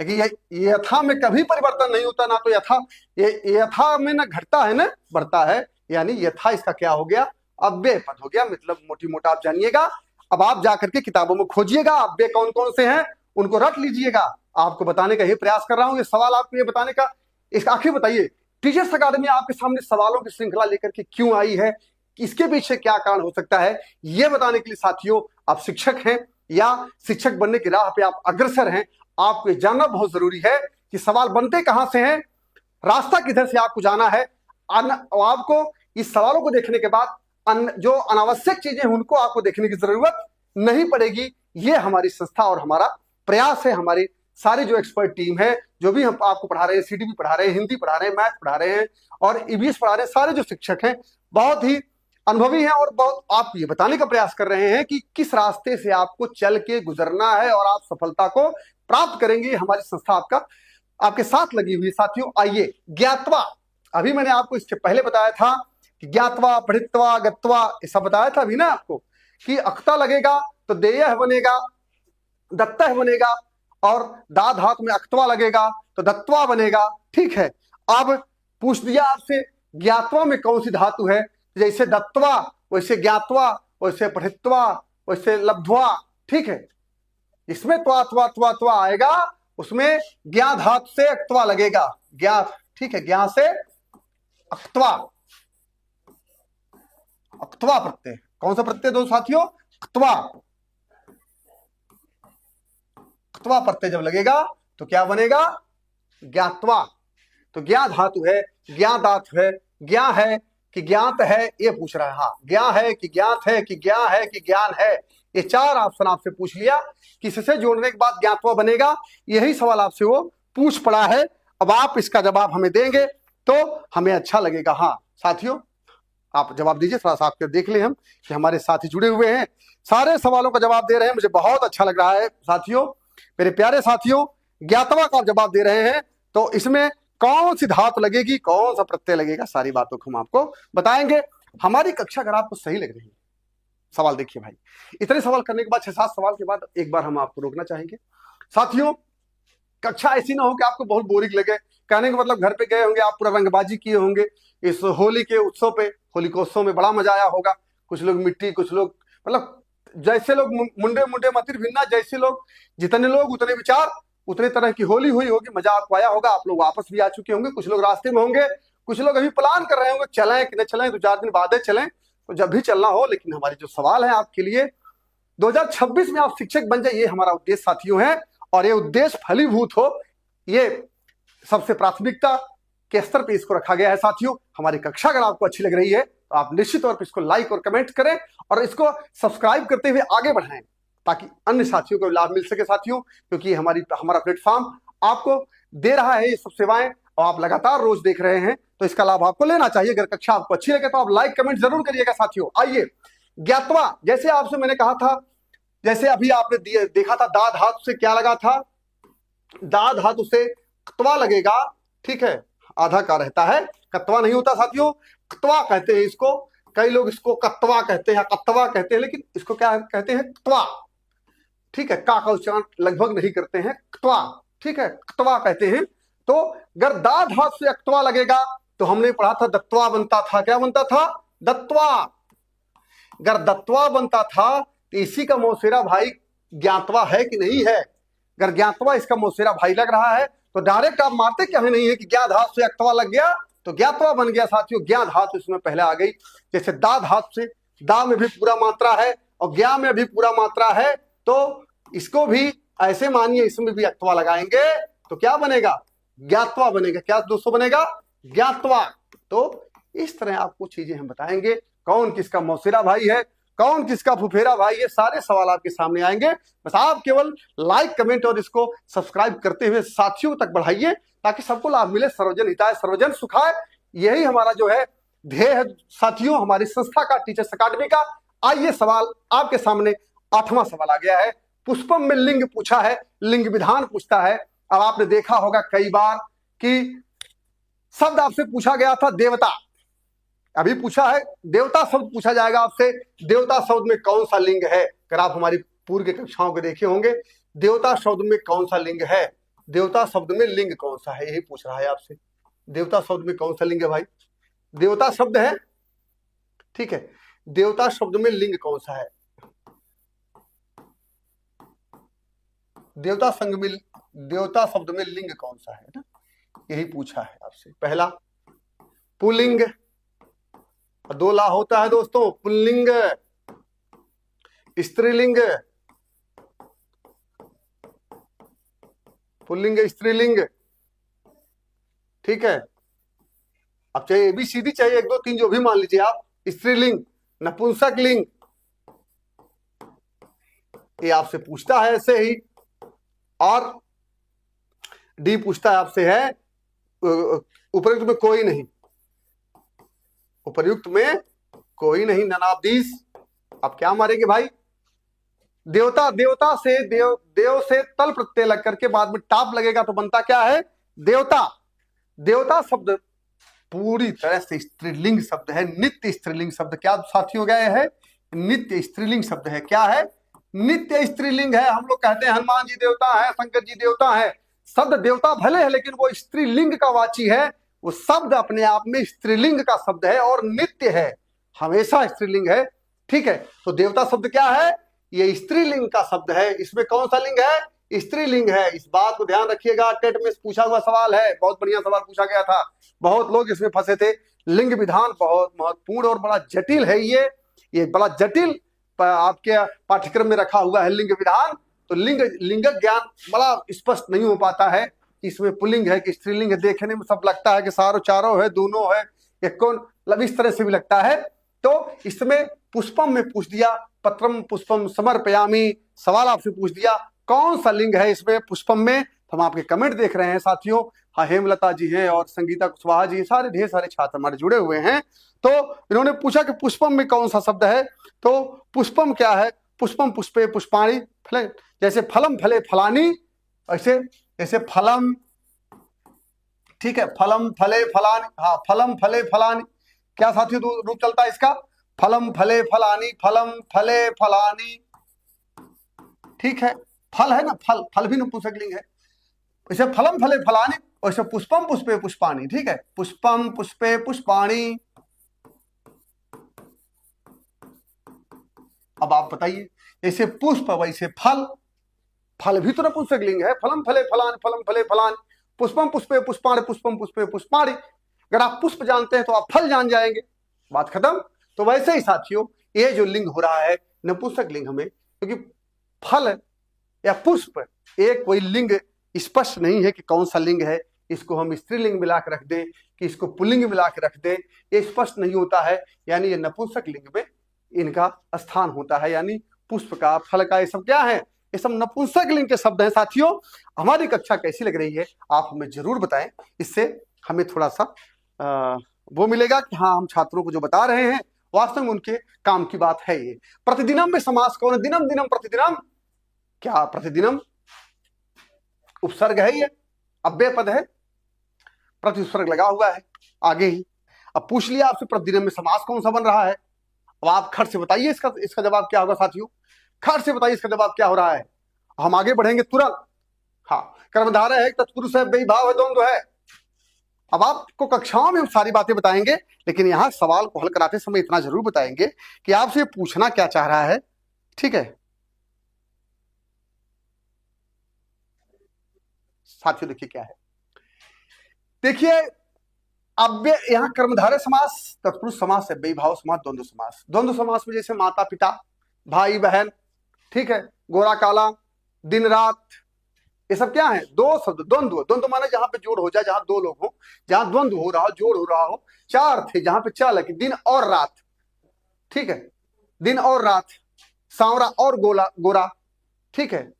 लेकिन ये यथा में कभी परिवर्तन नहीं होता, ना तो यथा, ये यथा में ना घटता है ना बढ़ता है, यानी यथा इसका क्या हो गया? अव्यय पद हो गया। मतलब मोटी मोटा आप जानिएगा। अब आप जाकर के किताबों में खोजिएगा अव्यय कौन कौन से हैं, उनको रट लीजिएगा। आपको बताने का ये प्रयास कर रहा हूं, ये सवाल आपको ये बताने का। इस आखिर बताइए, टीचर्स अकादमी आपके सामने सवालों की श्रृंखला लेकर के क्यों आई है? इसके पीछे क्या कारण हो सकता है, यह बताने के लिए साथियों आप शिक्षक हैं या शिक्षक बनने की राह पे आप अग्रसर हैं, आपको जानना बहुत जरूरी है कि सवाल बनते कहां से हैं, रास्ता किधर से आपको जाना है। आपको इस सवालों को देखने के बाद जो अनावश्यक चीजें हैं उनको आपको देखने की जरूरत नहीं पड़ेगी। ये हमारी संस्था और हमारा प्रयास है, हमारी सारी जो एक्सपर्ट टीम है, जो भी हम आपको पढ़ा रहे हैं, सीडीपी पढ़ा रहे हैं, हिंदी पढ़ा रहे हैं, मैथ पढ़ा रहे हैं और ईवीएस पढ़ा रहे हैं, सारे जो शिक्षक हैं बहुत ही अनुभवी हैं और बहुत आपको ये बताने का प्रयास कर रहे हैं कि किस रास्ते से आपको चल के गुजरना है और आप सफलता को प्राप्त करेंगे। हमारी संस्था आपके साथ लगी हुई। साथियों आइए, ज्ञातवा, अभी मैंने आपको इसके पहले बताया था कि ज्ञातवा, पठित्वा, गत्वा, ऐसा बताया था अभी ना आपको कि अक्ता लगेगा तो देयः बनेगा, दत्तः बनेगा और दा धातु में अक्तवा लगेगा तो दत्वा बनेगा। ठीक है, अब पूछ दिया आपसे ज्ञातवा में कौन सी धातु है, जैसे दत्वा वैसे ज्ञातवा वैसे पठित्वा वैसे लब्ध्वा। ठीक है, इसमें त्वा त्वा त्वा त्वा आएगा, उसमें ज्ञा धातु से अक्तवा लगेगा, ज्ञा। ठीक है, ज्ञा से अक्तवा, अक्तवा प्रत्यय, कौन सा प्रत्यय दो साथियों, अक्तवा। अक्तवा प्रत्यय जब लगेगा तो क्या बनेगा, ज्ञातवा। तो ज्ञा धातु है, ज्ञा धातु है, ज्ञा है कि ज्ञात है, ये पूछ रहा है। हाँ, ज्ञा है कि ज्ञात है कि ज्ञा है कि ज्ञान है, ये चार ऑप्शन आपसे पूछ लिया, किससे जोड़ने के बाद ज्ञातवा बनेगा, यही सवाल आपसे वो पूछ पड़ा है। अब आप इसका जवाब हमें देंगे तो हमें अच्छा लगेगा। हाँ साथियों, आप जवाब दीजिए, थोड़ा सा आपके देख ले हम कि हमारे साथी जुड़े हुए हैं, सारे सवालों का जवाब दे रहे हैं, मुझे बहुत अच्छा लग रहा है साथियों। मेरे प्यारे साथियों, ज्ञातवा का आप जवाब दे रहे हैं तो इसमें कौन सी धातु लगेगी, कौन सा प्रत्यय लगेगा, सारी बातों को हम आपको बताएंगे। हमारी कक्षा अगर आपको सही लग रही है, सवाल देखिए भाई, इतने सवाल करने के बाद 6-7 सवाल के बाद एक बार हम आपको रोकना चाहेंगे। साथियों, कक्षा ऐसी ना हो कि आपको बहुत बोरिंग लगे, कहने का मतलब घर पे गए होंगे आप, पूरा रंगबाजी किए होंगे इस होली के उत्सव पे, होली के उत्सव में बड़ा मजा आया होगा, कुछ लोग मिट्टी, कुछ लोग मतलब जैसे लोग मुंडे मुंडे मतिर भिन्ना, जैसे लोग जितने लोग उतने विचार, उतने तरह की होली हुई होगी, मजा आपको आया होगा, आप लोग वापस भी आ चुके होंगे, कुछ लोग रास्ते में होंगे, कुछ लोग अभी प्लान कर रहे होंगे चलें कि न चलें, 2-4 दिन बाद चलें, तो जब भी चलना हो। लेकिन हमारे जो सवाल है आपके लिए, 2026 में आप शिक्षक बन जाए, ये हमारा उद्देश्य साथियों है, और ये उद्देश्य फलीभूत हो, ये सबसे प्राथमिकता के स्तर पे इसको रखा गया है। साथियों, हमारी कक्षा अगर आपको अच्छी लग रही है तो आप निश्चित तौर पर इसको लाइक और कमेंट करें और इसको सब्सक्राइब करते हुए आगे बढ़ाएं ताकि अन्य साथियों को लाभ मिल सके साथियों, क्योंकि हमारा प्लेटफॉर्म आपको दे रहा है ये सब सेवाएं और आप लगातार रोज देख रहे हैं, तो इसका लाभ आपको लेना चाहिए। अगर कक्षा आपको अच्छी लगे तो आप लाइक कमेंट जरूर करिएगा साथियों। आइए, ज्ञातवा, जैसे आपसे मैंने कहा था, जैसे अभी आपने देखा था, दा धातु से क्या लगा था, दा धातु से कत्वा लगेगा। ठीक है, आधा का रहता है, कत्वा नहीं होता साथियों, कत्वा कहते हैं इसको, कई लोग इसको कत्वा कहते हैं, कत्वा कहते हैं, लेकिन इसको क्या कहते हैं, कत्वा। ठीक है, का उच्चारण लगभग नहीं करते हैं, कत्वा। ठीक है, कत्वा कहते हैं। तो अगर दा धातु से अक्तवा लगेगा तो हमने पढ़ा था दत्वा बनता था, क्या बनता था, दत्वा। अगर दत्वा बनता था तो इसी का मौसेरा भाई ज्ञातवा है कि नहीं है, अगर ज्ञातवा इसका मौसेरा भाई लग रहा है तो डायरेक्ट आप मारते क्या नहीं है कि ज्ञा धातु से अक्तवा लग गया तो ज्ञातवा बन गया। साथियों, ज्ञा धातु इसमें पहले आ गई, जैसे दा धातु से, दा में भी पूरा मात्रा है और ज्ञा में भी पूरा मात्रा है, तो इसको भी ऐसे मानिए, इसमें भी अक्तवा लगाएंगे तो क्या बनेगा, ज्ञातवा बनेगा। क्या दोस्तों बनेगा, ज्ञातवा। तो इस तरह आपको चीजें हम बताएंगे, कौन किसका मौसेरा भाई है, कौन किसका फुफेरा भाई, ये सारे सवाल आपके सामने आएंगे। बस आप केवल लाइक कमेंट और इसको सब्सक्राइब करते हुए साथियों तक बढ़ाइए ताकि सबको लाभ मिले। सर्वजन हिताय सर्वजन सुखाय, यही हमारा जो है ध्येय है साथियों, हमारी संस्था का, टीचर्स अकादमी का। आइए, सवाल आपके सामने 8वां सवाल आ गया है। पुष्पम में लिंग पूछा है, लिंग विधान पूछता है। अब आपने देखा होगा कई बार कि शब्द आपसे पूछा गया था देवता, अभी पूछा है देवता शब्द पूछा जाएगा आपसे, देवता शब्द में कौन सा लिंग है। अगर आप हमारी पूर्व की कक्षाओं को देखे होंगे, देवता शब्द में कौन सा लिंग है, देवता शब्द में लिंग कौन सा है, यही पूछ रहा है आपसे। देवता शब्द में कौन सा लिंग है भाई, देवता शब्द है, ठीक है, देवता शब्द में लिंग कौन सा है, देवता शब्द में लिंग कौन सा है ना, यही पूछा है आपसे। पहला पुल्लिंग, दो ला होता है दोस्तों, पुल्लिंग, स्त्रीलिंग, पुल्लिंग स्त्रीलिंग, ठीक है। अब चाहे एबीसीडी, चाहिए 1 2 3 जो भी मान लीजिए आप, स्त्रीलिंग, नपुंसक लिंग, ये आपसे पूछता है ऐसे ही। और डी पूछता है आपसे है उपयुक्त में कोई नहीं, उपयुक्त में कोई नहीं, नन ऑफ दीस। अब क्या मारेंगे भाई, देवता, देवता से देव से तल प्रत्यय लग करके बाद में टाप लगेगा तो बनता क्या है, देवता। देवता शब्द पूरी तरह से स्त्रीलिंग शब्द है, नित्य स्त्रीलिंग शब्द। क्या साथियों गए है, नित्य स्त्रीलिंग शब्द है। क्या है, नित्य स्त्रीलिंग है। हम लोग कहते हैं हनुमान जी देवता है, शंकर जी देवता है, शब्द देवता भले है लेकिन वो स्त्रीलिंग का वाची है। वो शब्द अपने आप में स्त्रीलिंग का शब्द है और नित्य है, हमेशा स्त्रीलिंग है, ठीक है। तो देवता शब्द क्या है, ये स्त्रीलिंग का शब्द है। इसमें कौन सा लिंग है, स्त्रीलिंग है। इस बात को ध्यान रखिएगा, टेट में पूछा हुआ सवाल है, बहुत बढ़िया सवाल पूछा गया था, बहुत लोग इसमें फंसे थे। लिंग विधान बहुत महत्वपूर्ण और बड़ा जटिल है, ये बड़ा जटिल आपके पाठ्यक्रम में रखा हुआ है लिंग विधान। तो लिंग ज्ञान बड़ा स्पष्ट नहीं हो पाता है, इसमें पुल्लिंग है कि स्त्रीलिंग है। देखने में सब लगता है कि सारो चारों है, दोनों है, या कौन, मतलब इस तरह से भी लगता है। तो इसमें पुष्पम में पूछ दिया, पत्रम पुष्पम समर्पयामि, सवाल आपसे पूछ दिया कौन सा लिंग है इसमें पुष्पम में। तो हम आपके कमेंट देख रहे हैं साथियों, हाँ हेमलता जी हैं और संगीता कुशवाहा जी, सारे ढेर सारे छात्र हमारे जुड़े हुए हैं। तो इन्होंने पूछा कि पुष्पम में कौन सा शब्द है, तो पुष्पम क्या है, पुष्पम पुष्पे पुष्पाणी फले, जैसे फलम फले फलानी, ऐसे जैसे फलम, ठीक है, फलम फले फलानी, हाँ फलम फले फलानी। क्या साथियों रूप चलता है इसका, फलम फले फलानी, फलम फले फलानी, ठीक है। फल है ना, फल, फल भी नपुंसक लिंग है। वैसे फलम फले फलानी, वैसे पुष्पम पुष्पे पुष्पाणी, ठीक है, पुष्पम पुष्पे पुष्पाणी। अब आप बताइए, जैसे पुष्प वैसे फल, फल भी तो नपुंसक लिंग है, फलम फले फलान, फलम फले फलान, पुष्पम पुष्पे पुष्पाणी, पुष्पम पुष्पे पुष्पाणी। अगर आप पुष्प जानते हैं तो आप फल जान जाएंगे, बात खत्म। तो वैसे ही साथियों ये जो लिंग हो रहा है नपुंसक लिंग हमें, क्योंकि फल या पुष्प एक कोई लिंग स्पष्ट नहीं है कि कौन सा लिंग है, इसको हम स्त्रीलिंग मिला के रख दें कि इसको पुल्लिंग मिला के रख दें, ये स्पष्ट नहीं होता है। यानी ये नपुंसक लिंग में इनका स्थान होता है, यानी पुष्प का, फल का, ये सब क्या है, ये सब नपुंसक लिंग के शब्द हैं। साथियों हमारी कक्षा कैसी लग रही है आप हमें जरूर बताएं, इससे हमें थोड़ा सा वो मिलेगा कि हाँ हम छात्रों को जो बता रहे हैं वास्तव में उनके काम की बात है। ये प्रतिदिनम में समास कौन है, दिनम दिनम प्रतिदिनम, क्या प्रतिदिनम उपसर्ग है, ये अव्यय पद है, प्रति उपसर्ग लगा हुआ है आगे ही। अब पूछ लिया आपसे प्रतिदिनम में समास कौन सा बन रहा है, अब आप खट से बताइए इसका जवाब क्या होगा साथियों, खट से बताइए इसका जवाब क्या हो रहा है। हम आगे बढ़ेंगे तुरंत। हाँ, कर्मधारय है, तत्पुरुष है, बेभाव है, द्वंद्व है। अब आपको कक्षाओं में हम सारी बातें बताएंगे, लेकिन यहाँ सवाल को हल कराते समय इतना जरूर बताएंगे कि आपसे पूछना क्या चाह रहा है, ठीक है साथियों। देखिए क्या है, देखिए अब यहाँ कर्मधारय समास, तत्पुरुष समास है, बेभाव समास, द्वंद्व समास। द्वंद्व समास में जैसे माता पिता, भाई बहन, ठीक है, गोरा काला, दिन रात, ये सब क्या है, दो शब्द। द्वंद्व, द्वंद्व माने जहां पे जोड़ हो जाए, जहां दो लोग हो, जहां द्वंद्व हो रहा हो, जोड़ हो रहा हो। चार थे जहां पे चल है कि दिन और रात, ठीक है, दिन और रात, सांवरा और गोरा, ठीक है,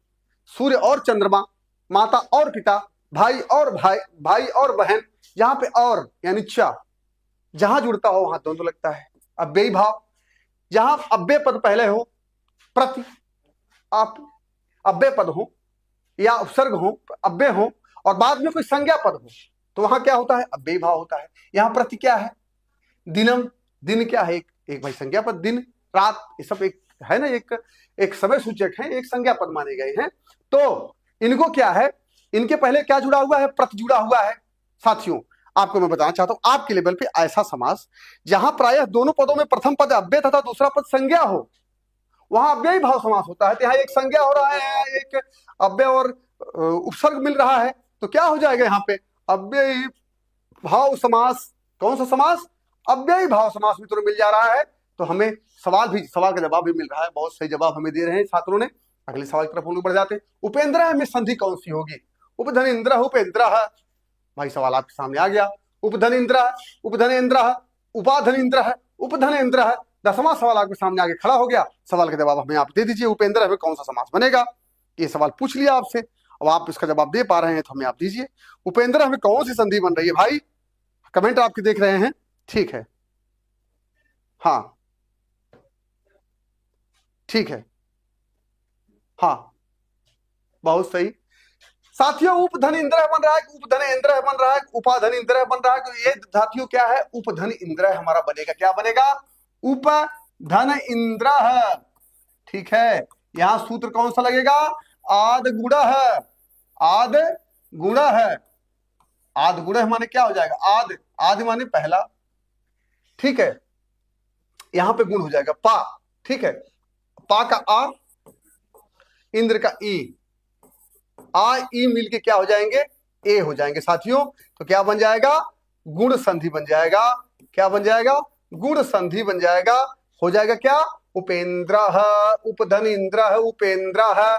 सूर्य और चंद्रमा, माता और पिता, भाई और भाई और बहन, जहां पे और यानी चा जहां जुड़ता हो वहां द्वंद्व लगता है। अव्ययी भाव, जहां अव्यय पद पहले हो, प्रति आप अव्यय पद हो या उपसर्ग हो, अव्यय हो, और बाद में कोई संज्ञा पद हो, तो वहां क्या होता है, अव्ययी भाव होता है। यहां प्रति क्या है, दिनम, दिन क्या है, एक भाई संज्ञा पद, दिन रात, ये सब एक है ना, एक समय सूचक है, एक संज्ञा पद माने गए हैं। तो इनको क्या है, इनके पहले क्या जुड़ा हुआ है, प्रति जुड़ा हुआ है। साथियों आपको मैं बताना चाहता हूं आपके लेवल पे ऐसा समास जहां प्रायः दोनों पदों में प्रथम पद अव्यय तथा दूसरा पद संज्ञा हो, वहां अव्ययी भाव समास होता है। तो यहाँ एक संज्ञा हो रहा है, एक अव्यय और उपसर्ग मिल रहा है, तो क्या हो जाएगा यहाँ पे, अव्ययी भाव समास। कौन सा समास, अव्ययी भाव समास मित्रों मिल जा रहा है, तो हमें सवाल का जवाब भी मिल रहा है। बहुत सही जवाब हमें दे रहे हैं छात्रों ने। अगले सवाल की तरफ हम लोग बढ़ जाते हैं। उपेंद्र में संधि कौन सी होगी? उपधन इंद्र, उपेंद्र। भाई सवाल आपके सामने आ गया। उपधन इंद्र, उपधन इंद्र, उपाधन इंद्र, उपधन इंद्र। 10वां सवाल आपके सामने आगे खड़ा हो गया। सवाल का जवाब हमें आप दे दीजिए। उपेंद्र में कौन सा समास बनेगा? ये सवाल पूछ लिया आपसे, अब आप इसका जवाब दे पा रहे हैं तो हमें आप दीजिए। उपेंद्र में कौन सी संधि बन रही है भाई? कमेंट आपके देख रहे हैं, ठीक है, हाँ ठीक है, हाँ बहुत सही। साथियों उपधन इंद्र बन रहा है, उपधन इंद्र बन रहा है, उपाधन इंद्र बन रहा है। तो ये साथियों क्या है? उपधन इंद्र हमारा बनेगा। क्या बनेगा? उपधन इंद्र। ठीक है, यहां सूत्र कौन सा लगेगा? आद गुण है, आद गुण है। आद गुण माने क्या हो जाएगा? आद, आद माने पहला, ठीक है, यहां पे गुण हो जाएगा पा, ठीक है, पा का आ, इंद्र का ई, आ ई मिलके क्या हो जाएंगे? ए हो जाएंगे साथियों। तो क्या बन जाएगा? गुण संधि बन जाएगा। क्या बन जाएगा? गुण संधि बन जाएगा। हो जाएगा क्या? उपेंद्र, उपधन इंद्र, उपेंद्र।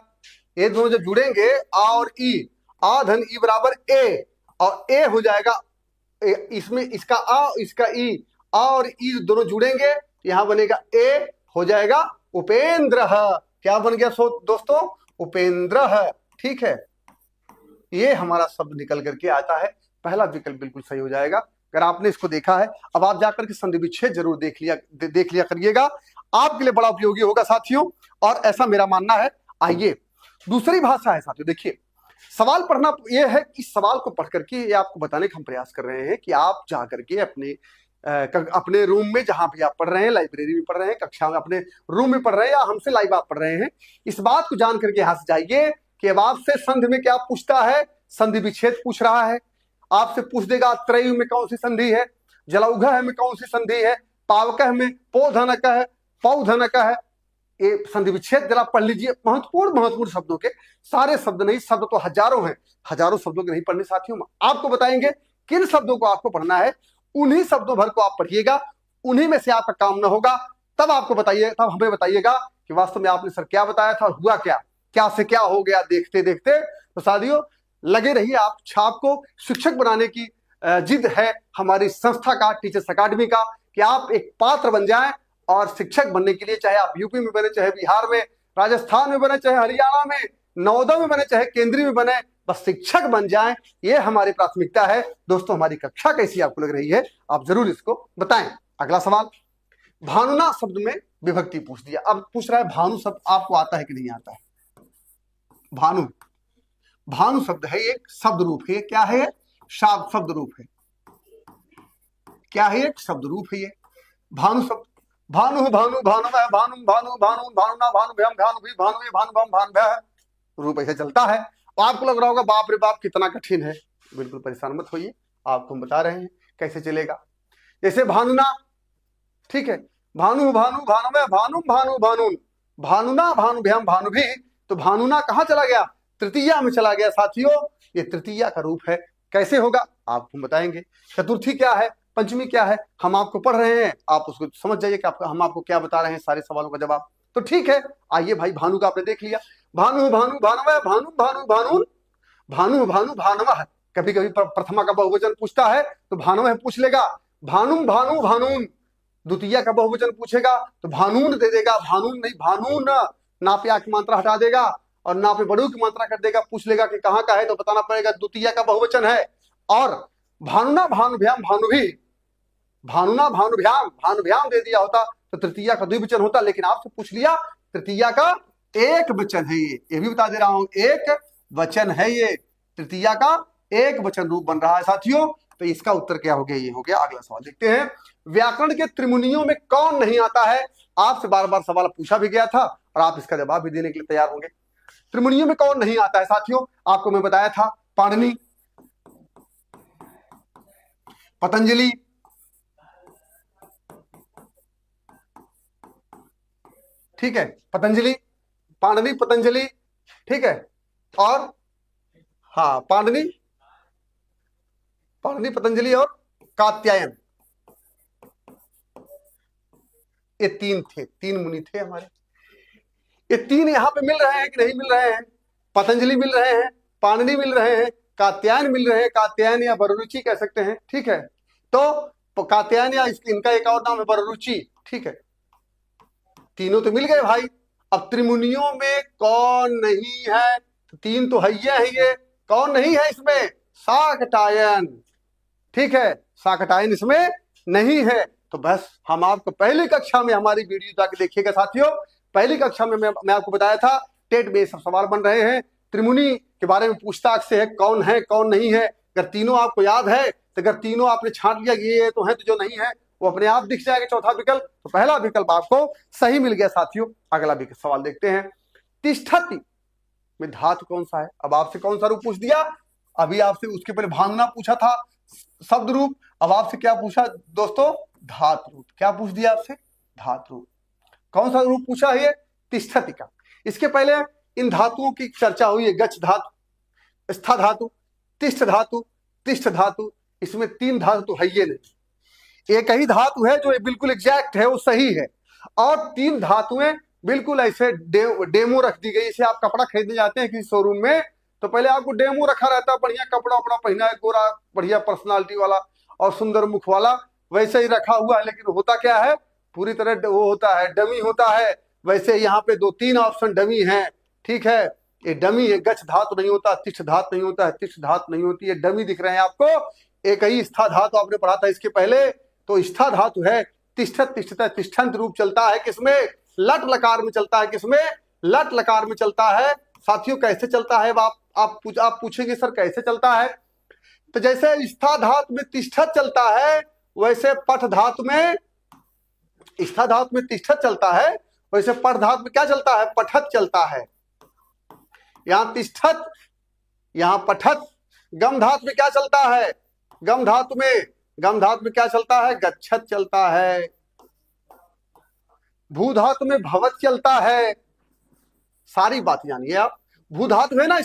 ये दोनों जब जुड़ेंगे आ और ई, आ धन ई बराबर ए, और ए हो जाएगा इसमें इसका आ, इसका ई, आ और ई दोनों जुड़ेंगे, यहां बनेगा ए, हो जाएगा उपेंद्र। क्या बन गया दोस्तों? उपेंद्र। ठीक है, ये हमारा शब्द निकल करके आता है। पहला विकल्प बिल्कुल सही हो जाएगा अगर आपने इसको देखा है। अब आप जाकर के संधि विच्छेद जरूर देख लिया करिएगा, आपके लिए बड़ा उपयोगी होगा साथियों, और ऐसा मेरा मानना है। आइए दूसरी भाषा है साथियों। देखिए सवाल पढ़ना यह है कि सवाल को पढ़ करके ये आपको बताने का हम प्रयास कर रहे हैं कि आप जा करके अपने रूम में जहां भी आप पढ़ रहे हैं, लाइब्रेरी में पढ़ रहे हैं, कक्षा में अपने रूम में पढ़ रहे हैं, या हमसे लाइव आप पढ़ रहे हैं, इस बात को जान करके यहां से जाइए कि अब आपसे संधि में क्या पूछता है? संधि विच्छेद पूछ रहा है। आपसे पूछ देगा त्रयी में कौन सी संधि है, जलौघ में कौन सी संधि है, पावकह में पोधनक है, पौधनक है। ये संधि विच्छेद जरा पढ़ लीजिए। महत्वपूर्ण शब्दों के, सारे शब्द नहीं, शब्द तो हजारों हैं, हजारों शब्दों के नहीं पढ़ने साथियों। आपको बताएंगे किन शब्दों को आपको पढ़ना है, उन्हीं शब्दों भर को आप पढ़िएगा, उन्हीं में से आपका काम न होगा। तब आपको बताइए, तब हमें बताइएगा कि वास्तव में आपने सर क्या बताया था और हुआ क्या, क्या से क्या हो गया देखते देखते। तो साथियों लगे रहिए आप। छाप को शिक्षक बनाने की जिद है हमारी संस्था का, टीचर्स अकादमी का, कि आप एक पात्र बन जाएं और शिक्षक बनने के लिए, चाहे आप यूपी में बने, चाहे बिहार में, राजस्थान में बने, चाहे हरियाणा में, नवोदय में बने, चाहे केंद्रीय में बने, बस शिक्षक बन जाएं, ये हमारी प्राथमिकता है। दोस्तों हमारी कक्षा कैसी आपको लग रही है, आप जरूर इसको बताएं। अगला सवाल, भानुना शब्द में विभक्ति पूछ दिया। अब पूछ रहा है भानु शब्द आपको आता है कि नहीं आता है? भानु, भानु शब्द है, एक शब्द रूप है। क्या है? शब्द रूप है। क्या है? एक शब्द रूप है ये भानु शब्द। भानु भानु भानु भानु भानु भानु भानुना भानु भ्याम भानु भी भानु भानु भम भानु भय, रूप ऐसे चलता है। आपको लग रहा होगा बाप रे बाप कितना कठिन है। बिल्कुल परेशान मत होइए, आपको हम बता रहे हैं कैसे चलेगा। जैसे भानुना, ठीक है, भानु भानु भानु भानु भानु भानु भानुना भानु भ्याम भानु भी, तो भानुना कहां चला गया? तृतीया में चला गया साथियों। ये तृतीया का रूप है। कैसे होगा आपको हम बताएंगे। चतुर्थी क्या है, पंचमी क्या है, हम आपको पढ़ रहे हैं, आप उसको समझ जाइए कि हम आपको क्या बता रहे हैं, सारे सवालों का जवाब। तो ठीक है, आइए भाई, भानु का आपने देख लिया। भानु भानु भानु भानु भानु भानु भानु भानु भानव। कभी कभी प्रथमा का बहुवचन पूछता है तो भानव पूछ लेगा। भानुम भानु भानून, द्वितीय का बहुवचन पूछेगा तो भानून दे देगा। भानून नहीं, भानून, ना पे आ की मात्रा हटा देगा और ना पे बड़ू की मात्रा कर देगा। पूछ लेगा कि कहां का है तो बताना पड़ेगा द्वितीय का बहुवचन है। और भानुना भानुभ्याम भानुभी, भानुना भानुभ्याम, भानुभ्याम दे दिया होता तो तृतीया का द्विवचन होता, लेकिन आपसे पूछ लिया तृतीया का एक वचन है। ये भी बता दे रहा हूं, एक वचन है ये, तृतीया का एक वचन रूप बन रहा है साथियों। तो इसका उत्तर क्या हो गया? ये हो गया। अगला सवाल देखते हैं, व्याकरण के त्रिमुनियों में कौन नहीं आता है? आपसे बार बार सवाल पूछा भी गया था और आप इसका जवाब भी देने के लिए तैयार होंगे। त्रिमुनियों में कौन नहीं आता है साथियों? आपको मैं बताया था, पाणिनि, पतंजलि, ठीक है, पतंजलि, पाणिनि पतंजलि, ठीक है, और हाँ पाणिनि पतंजलि और कात्यायन, ये तीन थे, तीन मुनि थे हमारे। ये तीन यहाँ पे मिल रहे हैं कि नहीं मिल रहे हैं? पतंजलि मिल रहे हैं, पाणिनि मिल रहे हैं, कात्यायन मिल रहे हैं, कात्यायन या वररुचि कह सकते हैं, ठीक है। तो कात्यायन या इनका एक और नाम है वररुचि, ठीक है। तीनों तो मिल गए भाई। अब त्रिमुनियों में कौन नहीं है? तीन तो है ये, कौन नहीं है इसमें? शाकटायन, ठीक है, शाकटायन इसमें नहीं है। तो बस हम आपको पहली कक्षा में हमारी वीडियो जाके देखिएगा साथियों। पहली कक्षा में मैं आपको बताया था टेट में सब सवाल बन रहे हैं, त्रिमुनि के बारे में पूछताछ से है कौन नहीं है। अगर तीनों आपको याद है तो अगर तीनों आपने छांट लिया ये तो है, तो जो नहीं है वो अपने आप दिख जाएगा चौथा विकल्प। तो पहला विकल्प आपको सही मिल गया साथियों। अगला सवाल देखते हैं। तिष्ठति में धातु कौन सा है? अब आपसे कौन सा रूप पूछ दिया? अभी आपसे उसके पहले भांगना पूछा था, शब्द रूप। अब आपसे क्या पूछा दोस्तों? धातु रूप। क्या पूछ दिया आपसे? धातु रूप। कौन सा रूप पूछा है? तिष्ठति का। इसके पहले इन धातुओं की चर्चा हुई है। गच्छ धातु, स्था धातु, तिष्ठ धातु, तिष्ठ धातु। इसमें तीन धातु तो है ये नहीं, एक ही धातु है जो बिल्कुल एग्जैक्ट है, वो सही है। और तीन धातुएं बिल्कुल ऐसे डेमो रख दी गई। इसे आप कपड़ा खरीदने जाते हैं किसी शोरूम में तो पहले आपको डेमो रखा रहता है, बढ़िया कपड़ा वपड़ा पहना है, गोरा बढ़िया पर्सनालिटी वाला और सुंदर मुख वाला, वैसे ही रखा हुआ है। लेकिन होता क्या है? पूरी तरह वो होता है, डमी होता है। वैसे यहाँ पे 2-3 ऑप्शन डमी है, ठीक है। ये डमी है, गच्छ धातु नहीं होता, तिष्ठ धातु नहीं होता है, तिष्ठ धातु नहीं होती है, डमी दिख रहे हैं आपको। एक ही स्था धातु आपने पढ़ा था इसके पहले, तो स्था धातु है। तिष्ठत तिष्ठता तिष्ठंत रूप चलता है किसमें? लट लकार में चलता है। किसमें? लट लकार में चलता है साथियों। कैसे चलता है? आप पूछेंगे सर कैसे चलता है? तो जैसे स्था धातु में तिष्ठत चलता है वैसे पठ धातु में, स्था धातु में तिष्ठत चलता है वैसे पठ धातु में क्या चलता है? पठत चलता है। यहां तिष्ठत, यहां पठत। गम धातु में क्या चलता है? गम धातु में क्या चलता है? गच्छत चलता है। भू धातु में भवत चलता है। सारी बात जानिए आप। भू धातु है ना,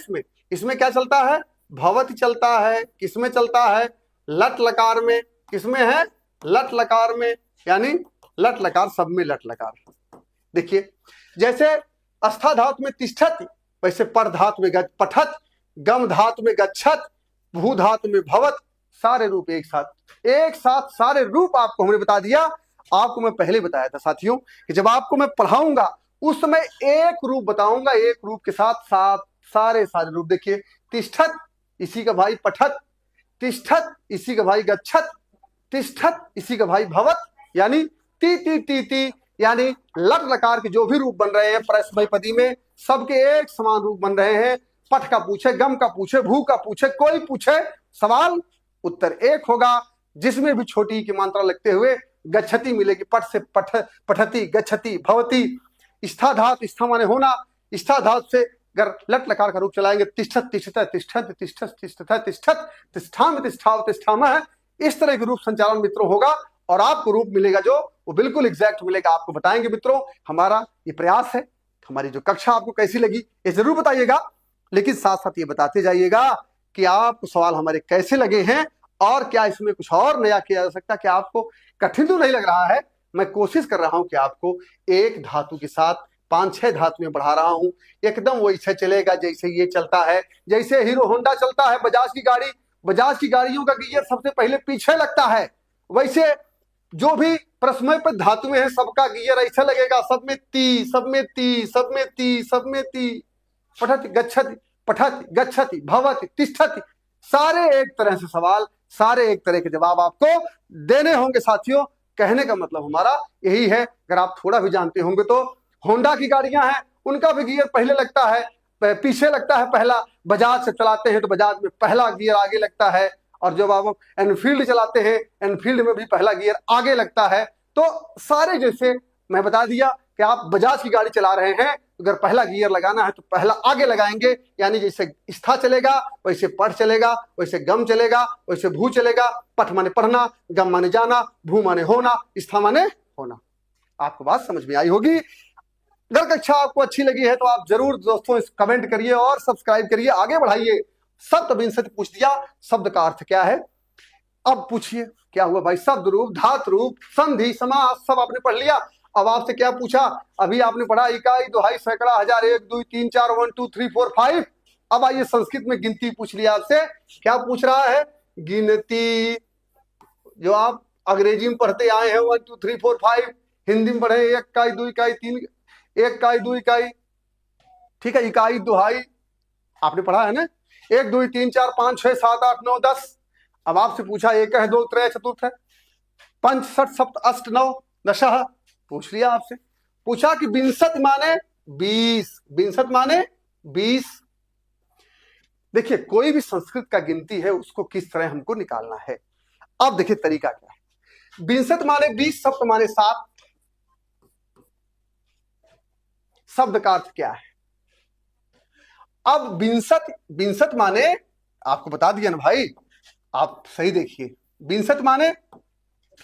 इसमें क्या चलता है? भवत चलता है। किसमें चलता है? लट लकार में। किसमें है? लट लकार में, यानी लट लकार, सब में लट लकार। देखिए जैसे अस्था धातु में तिष्ठत वैसे पर धातु में पठत, गम धातु में गच्छत, भू धातु में भवत। सारे रूप एक साथ सारे रूप आपको हमने बता दिया। आपको मैं पहले बताया था साथियों कि जब आपको मैं पढ़ाऊंगा उस समय एक रूप बताऊंगा, एक रूप के साथ सारे रूप। देखिए तिष्ठत इसी का भाई पठत, तिष्ठत इसी का भाई गच्छत, तिष्ठत इसी का भाई भवत, यानी ती यानी लट लकार के जो भी रूप बन रहे हैं परस्मैपदी में सबके एक समान रूप बन रहे हैं। पठ का पूछे, गम का पूछे, भू का पूछे, कोई पूछे सवाल, उत्तर एक होगा। जिसमें भी छोटी की मात्रा लगते हुए गच्छति मिलेगी। पठ से पठती, गच्छति, भवती। स्था धातु, स्था माने होना, स्था धातु से अगर लट लकार का रूप चलाएंगे तिष्ठत तिष्ठत तिष्ठत तिष्ठत तिष्ठत तिष्ठत तिष्ठाम तिष्ठाव तिष्ठामः, इस तरह के रूप संचालन मित्रों होगा और आपको रूप मिलेगा जो वो बिल्कुल एग्जैक्ट मिलेगा। आपको बताएंगे मित्रों। हमारा ये प्रयास है। हमारी जो कक्षा आपको कैसी लगी ये जरूर बताइएगा, लेकिन साथ साथ ये बताते जाइएगा कि आपको सवाल हमारे कैसे लगे हैं और क्या इसमें कुछ और नया किया जा सकता है। क्या आपको कठिन तो नहीं लग रहा है? मैं कोशिश कर रहा हूं कि आपको एक धातु के साथ 5-6 धातुएं बढ़ा रहा हूं। एकदम वैसे चलेगा जैसे ये चलता है, जैसे हीरो होंडा चलता है, बजाज की गाड़ी, बजाज की गाड़ियों का गियर सबसे पहले पीछे लगता है, वैसे जो भी प्रश्न पर धातुएं हैं सबका गियर ऐसा लगेगा, सब में ती, सब में ती, सब में ती, सब में ती। पठति गच्छति, पठति गच्छति, भवति तिष्ठति। सारे एक तरह से सवाल, सारे एक तरह के जवाब आपको देने होंगे साथियों। कहने का मतलब हमारा यही है। अगर आप थोड़ा भी जानते होंगे तो होंडा की गाड़ियां हैं उनका भी गियर पहले लगता है, पीछे लगता है पहला। बजाज से चलाते हैं तो बजाज में पहला गियर आगे लगता है, और जब आप एनफील्ड चलाते हैं एनफील्ड में भी पहला गियर आगे लगता है। तो सारे जैसे मैं बता दिया कि आप बजाज की गाड़ी चला रहे हैं, अगर पहला गियर लगाना है तो पहला आगे लगाएंगे, यानी जैसे स्था चलेगा वैसे पठ चलेगा, वैसे गम चलेगा, वैसे भू चलेगा। पठ माने पढ़ना, गम माने जाना, भू माने होना, स्था माने होना। आपको बात समझ में आई होगी। अगर कक्षा आपको अच्छी लगी है तो आप जरूर दोस्तों इस कमेंट करिए और सब्सक्राइब करिए, आगे बढ़ाइए। शब्द विंशति पूछ दिया, शब्द का अर्थ क्या है? अब पूछिए क्या हुआ भाई? शब्द रूप, धातु रूप, संधि, समास सब आपने पढ़ लिया। अब आपसे क्या पूछा, अभी आपने पढ़ा इकाई, दुहाई, सैकड़ा, हजार, 1 2 3 4 1 2 3 4 5। अब आइए संस्कृत में गिनती पूछ लिया आपसे। क्या पूछ रहा है? गिनती। जो आप अंग्रेजी में पढ़ते आए हैं 1 2 3 4 5, हिंदी में पढ़े 1 इकाई, 2 इकाई, 3 1 इकाई, 2 इकाई, ठीक है। इकाई, दुहाई आपने पढ़ा है ना, 1 2 3 4 5 6 7 8 9 10। अब आपसे पूछा एक है, दो त्रय चतुर्थ है, पंच षट सप्त अष्ट नौ दशः। पूछ लिया आपसे, पूछा कि विंशत माने 20, विंशत माने 20। देखिए कोई भी संस्कृत का गिनती है उसको किस तरह हमको निकालना है। अब देखिए तरीका क्या है। विंशत माने 20, सप्त माने 7। शब्द का अर्थ क्या है? अब विंशत, विंशत माने आपको बता दिया ना भाई, आप सही देखिए। विंशत माने,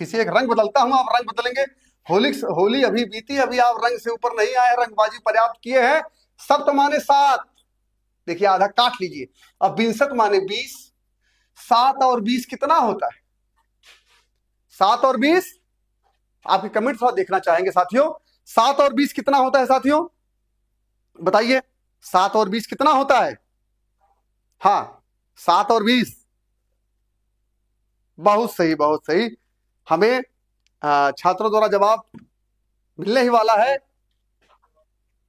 किसी एक रंग बदलता हूं, आप रंग बदलेंगे। होली अभी बीती, अभी आप रंग से ऊपर नहीं आए, रंगबाजी पर्याप्त किए हैं। सप्त माने 7, देखिए आधा काट लीजिए। अब विंशत माने 20, 7 और 20 कितना होता है? 7 और 20, आपके कमेंट थोड़ा देखना चाहेंगे साथियों। 7 और 20 कितना होता है साथियों, बताइए। 7 और 20 कितना होता है? हाँ, 7 और 20, बहुत सही, बहुत सही। हमें छात्रों द्वारा जवाब मिलने ही वाला है।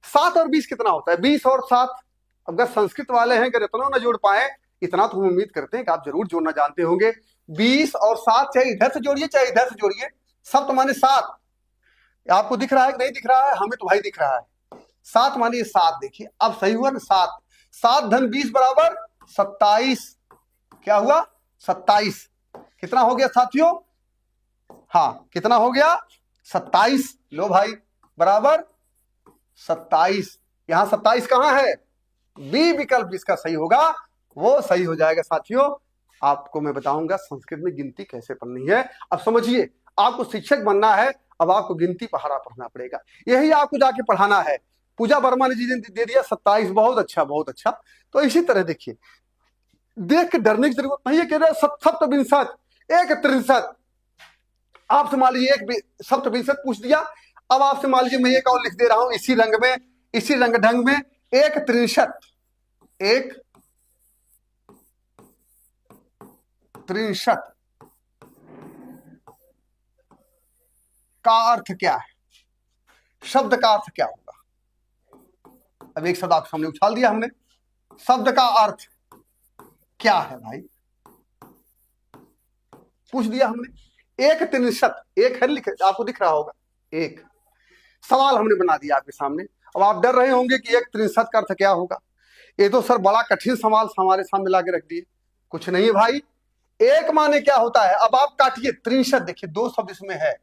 7 और 20 कितना होता है? 20 और 7। अगर संस्कृत वाले हैं, अगर इतना ना जोड़ पाए, इतना तो हम उम्मीद करते हैं कि आप जरूर जोड़ना जानते होंगे। 20 और 7 चाहे इधर से जोड़िए चाहे इधर से जोड़िए, सप्त माने 7। आपको दिख रहा है कि नहीं दिख रहा है? हमें तो भाई दिख रहा है। 7 माने 7, देखिए अब सही हुआ ना। 7 7 धन 20 बराबर 27। क्या हुआ? 27। कितना हो गया साथियों? हाँ, कितना हो गया? 27। लो भाई, बराबर 27। यहां 27 कहां है? बी विकल्प जिसका सही होगा वो सही हो जाएगा साथियों। आपको मैं बताऊंगा संस्कृत में गिनती कैसे पढ़नी है। अब समझिए, आपको शिक्षक बनना है, अब आपको गिनती पहाड़ा पढ़ना पड़ेगा। यही आपको जाके पढ़ाना है। पूजा वर्मा ने जी दे दिया 27, बहुत अच्छा, बहुत अच्छा। तो इसी तरह देखिए, देख के डरने की जरूरत नहीं है। कह रहे सप्तविंशत, 1 आपसे मान लीजिए एक सप्तविंशत पूछ दिया। अब आपसे मान लीजिए मैं एक और लिख दे रहा हूं इसी रंग में, इसी रंग ढंग में, 1 63 का अर्थ क्या है? शब्द का अर्थ क्या होगा? अब एक शब्द आपके सामने उछाल दिया हमने, शब्द का अर्थ क्या है भाई? पूछ दिया हमने। 1 एक है, लिख आपको दिख रहा होगा, एक सवाल हमने बना दिया आपके सामने। अब आप डर रहे होंगे कि 1 का अर्थ क्या होगा। ये तो सर बड़ा कठिन सवाल हमारे सामने लाके रख दिए। कुछ नहीं है भाई, एक माने क्या होता है? अब आप काटिए 63, देखिए 2 शब्द इसमें है।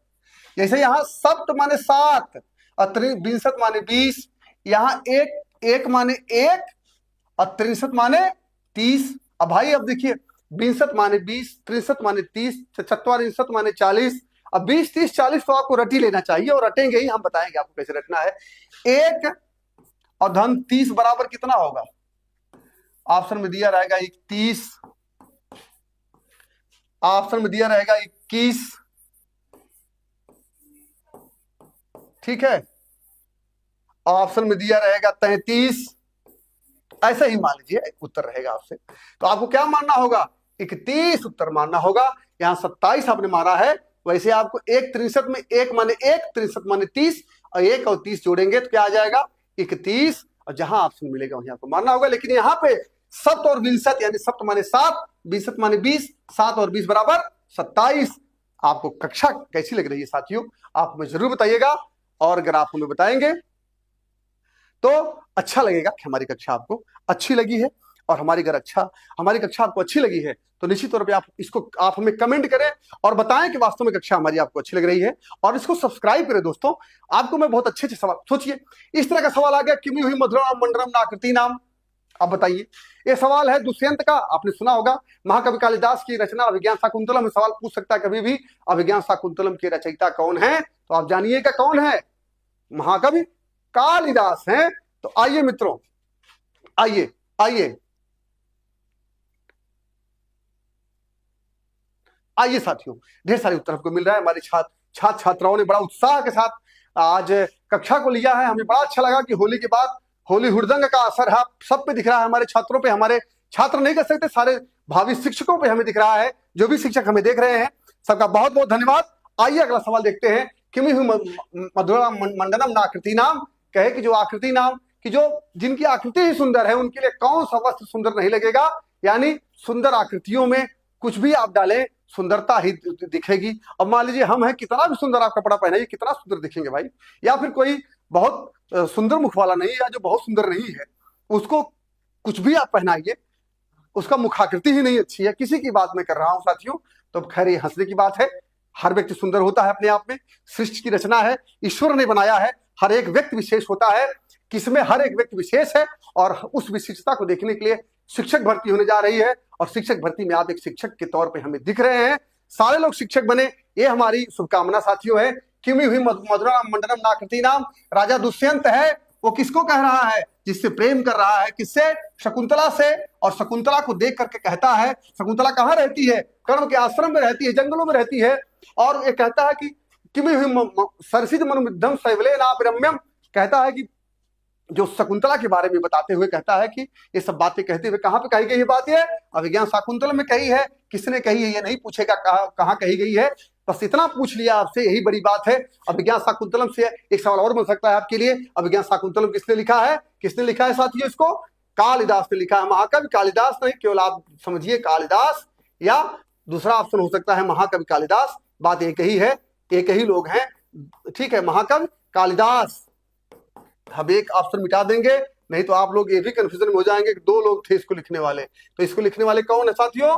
जैसे यहां सप्त माने 7 और विंशत माने 20, यहां एक माने 1 और 63 माने 30। अब भाई अब देखिए, विंशत माने 20, 63 माने 30, चत्वारिंशत माने 40। अब 20 30 40 तो आपको रट ही लेना चाहिए, और रटेंगे ही, हम बताएंगे आपको कैसे रटना है। 1 और धन 30 बराबर कितना होगा? ऑप्शन में दिया रहेगा 31, ऑप्शन में दिया रहेगा 21, ठीक है। ऑप्शन में दिया रहेगा 33, ऐसे ही मान लीजिए उत्तर रहेगा आपसे। तो आपको क्या मानना होगा? 31 उत्तर मानना होगा। यहां 27 आपने मारा है, वैसे आपको 1 में 1 माने 1, 63 माने 30, और 1 और 30 जोड़ेंगे तो क्या आ जाएगा? 31। और जहां ऑप्शन मिलेगा वहीं आपको मानना होगा। लेकिन यहाँ पे सप्त और विंशत, यानी सप्त माने 7, विंशत माने 20, 7 और 20 बराबर 27। आपको कक्षा कैसी लग रही है साथियों? आप हमें जरूर बताइएगा, और अगर आप हमें बताएंगे तो अच्छा लगेगा कि हमारी कक्षा आपको अच्छी लगी है। और हमारी कक्षा आपको अच्छी लगी है तो निश्चित तौर पे आप हमें कमेंट करें और बताएं कि वास्तव में कक्षा हमारी आपको अच्छी लग रही है, और इसको सब्सक्राइब करें दोस्तों। आपको मैं बहुत अच्छे सवाल, सोचिए इस तरह का सवाल आ गया, किमी हुई मधुरम मंडरम नाकृति नाम। अब बताइए, ये सवाल है दुष्यंत का, आपने सुना होगा, महाकवि कालिदास की रचना अभिज्ञान शाकुंतलम में सवाल पूछ सकता है कभी भी। अभिज्ञान शाकुंतलम के रचयिता कौन है? तो आप जानिएगा कौन है, महाकवि कालिदास हैं। तो आइए मित्रों, आइए आइए आइए साथियों, ढेर सारे उत्तर हमको मिल रहा है। हमारे छात्र छात्राओं ने बड़ा उत्साह के साथ आज कक्षा को लिया है। हमें बड़ा अच्छा लगा कि होली के बाद होली हुड़दंग का असर है सब पे दिख रहा है, हमारे छात्रों पे, हमारे छात्र नहीं कर सकते, सारे भावी शिक्षकों पे हमें दिख रहा है। जो भी शिक्षक हमें देख रहे हैं सबका बहुत बहुत धन्यवाद। आइए अगला सवाल देखते हैं। किमि मधुरा मंडनम नाकृति नाम, कहे कि जो आकृति नाम कि जो जिनकी आकृति ही सुंदर है उनके लिए कौन सा वस्त्र सुंदर नहीं लगेगा। यानी सुंदर आकृतियों में कुछ भी आप डालें सुंदरता ही दिखेगी। अब मान लीजिए हम हैं, कितना भी सुंदर आप कपड़ा पहनाइए कितना सुंदर दिखेंगे भाई। या फिर कोई बहुत सुंदर मुख वाला नहीं या जो बहुत सुंदर नहीं है उसको कुछ भी आप पहनाइए, उसका मुखाकृति ही नहीं अच्छी है। किसी की बात मैं कर रहा हूं साथियों, तो खैर ये हंसने की बात है। हर व्यक्ति सुंदर होता है अपने आप में, सृष्टि की रचना है, ईश्वर ने बनाया है। हर एक व्यक्ति विशेष होता है, किसमें हर एक व्यक्ति विशेष है। और उस विशिष्टता को देखने के लिए शिक्षक भर्ती होने जा रही है और शिक्षक भर्ती में आप एक शिक्षक के तौर पे हमें दिख रहे हैं। सारे लोग शिक्षक बने, ये हमारी शुभकामना साथियों है। किमी हुई मधुरा मंडनम नाकृति नाम, राजा दुष्यंत है वो किसको कह रहा है? जिससे प्रेम कर रहा है, किससे? शकुंतला से। और शकुंतला को देख करके कहता है, शकुंतला कहाँ रहती है? कर्ण के आश्रम में रहती है, जंगलों में रहती है। और ये कहता है कि किमी हुई सरसिज मनुमिद्धम शैवले नाभिरम्यम, कहता है कि जो शकुंतला के बारे में बताते हुए कहता है कि ये सब बातें कहते हुए कहाँ पे कही गई ये बात? है अभिज्ञान शाकुंतलम में कही है। किसने कही है ये नहीं पूछेगा कहाँ कही गई है, बस इतना पूछ लिया आपसे, यही बड़ी बात है। अभिज्ञान शाकुंतलम से एक सवाल और बन सकता है आपके लिए। अभिज्ञान शाकुंतलम किसने लिखा है? किसने लिखा है साथियों? इसको कालिदास ने लिखा है। महाकवि कालिदास नहीं, केवल आप समझिए कालिदास, या दूसरा ऑप्शन हो सकता है महाकवि कालिदास। बात एक ही है, एक ही लोग हैं, ठीक है, महाकवि कालिदास। हम एक ऑप्शन मिटा देंगे, नहीं तो आप लोग ये भी कंफ्यूजन में हो जाएंगे कि दो लोग थे इसको लिखने वाले। तो इसको लिखने वाले कौन है साथियों?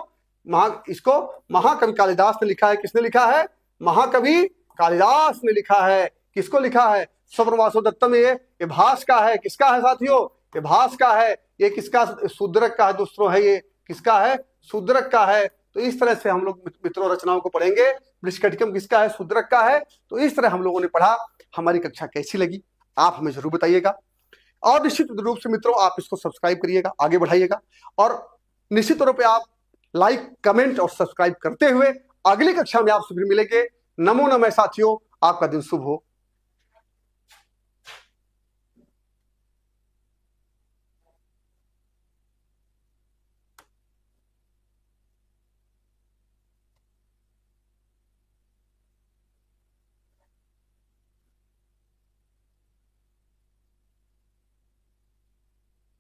इसको महाकवि कालिदास ने लिखा है। किसने लिखा है? महाकवि कालिदास ने लिखा है। किसको लिखा है? स्वप्नवासो दत्तम। ये भास का है। किसका है साथियों? ये भास का है। ये किसका? शूद्रक का है दोस्तों, है ये किसका है? शूद्रक का है। तो इस तरह से हम लोग मित्रों रचनाओं को पढ़ेंगे। वृषकटिकम किसका है? शूद्रक का है। तो इस तरह हम लोगों ने पढ़ा। हमारी कक्षा कैसी लगी आप हमें जरूर बताइएगा, और निश्चित रूप से मित्रों आप इसको सब्सक्राइब करिएगा, आगे बढ़ाइएगा, और निश्चित तौर पे आप लाइक, कमेंट और सब्सक्राइब करते हुए अगली कक्षा में आपसे फिर मिलेंगे। नमो नमः साथियों, आपका दिन शुभ हो।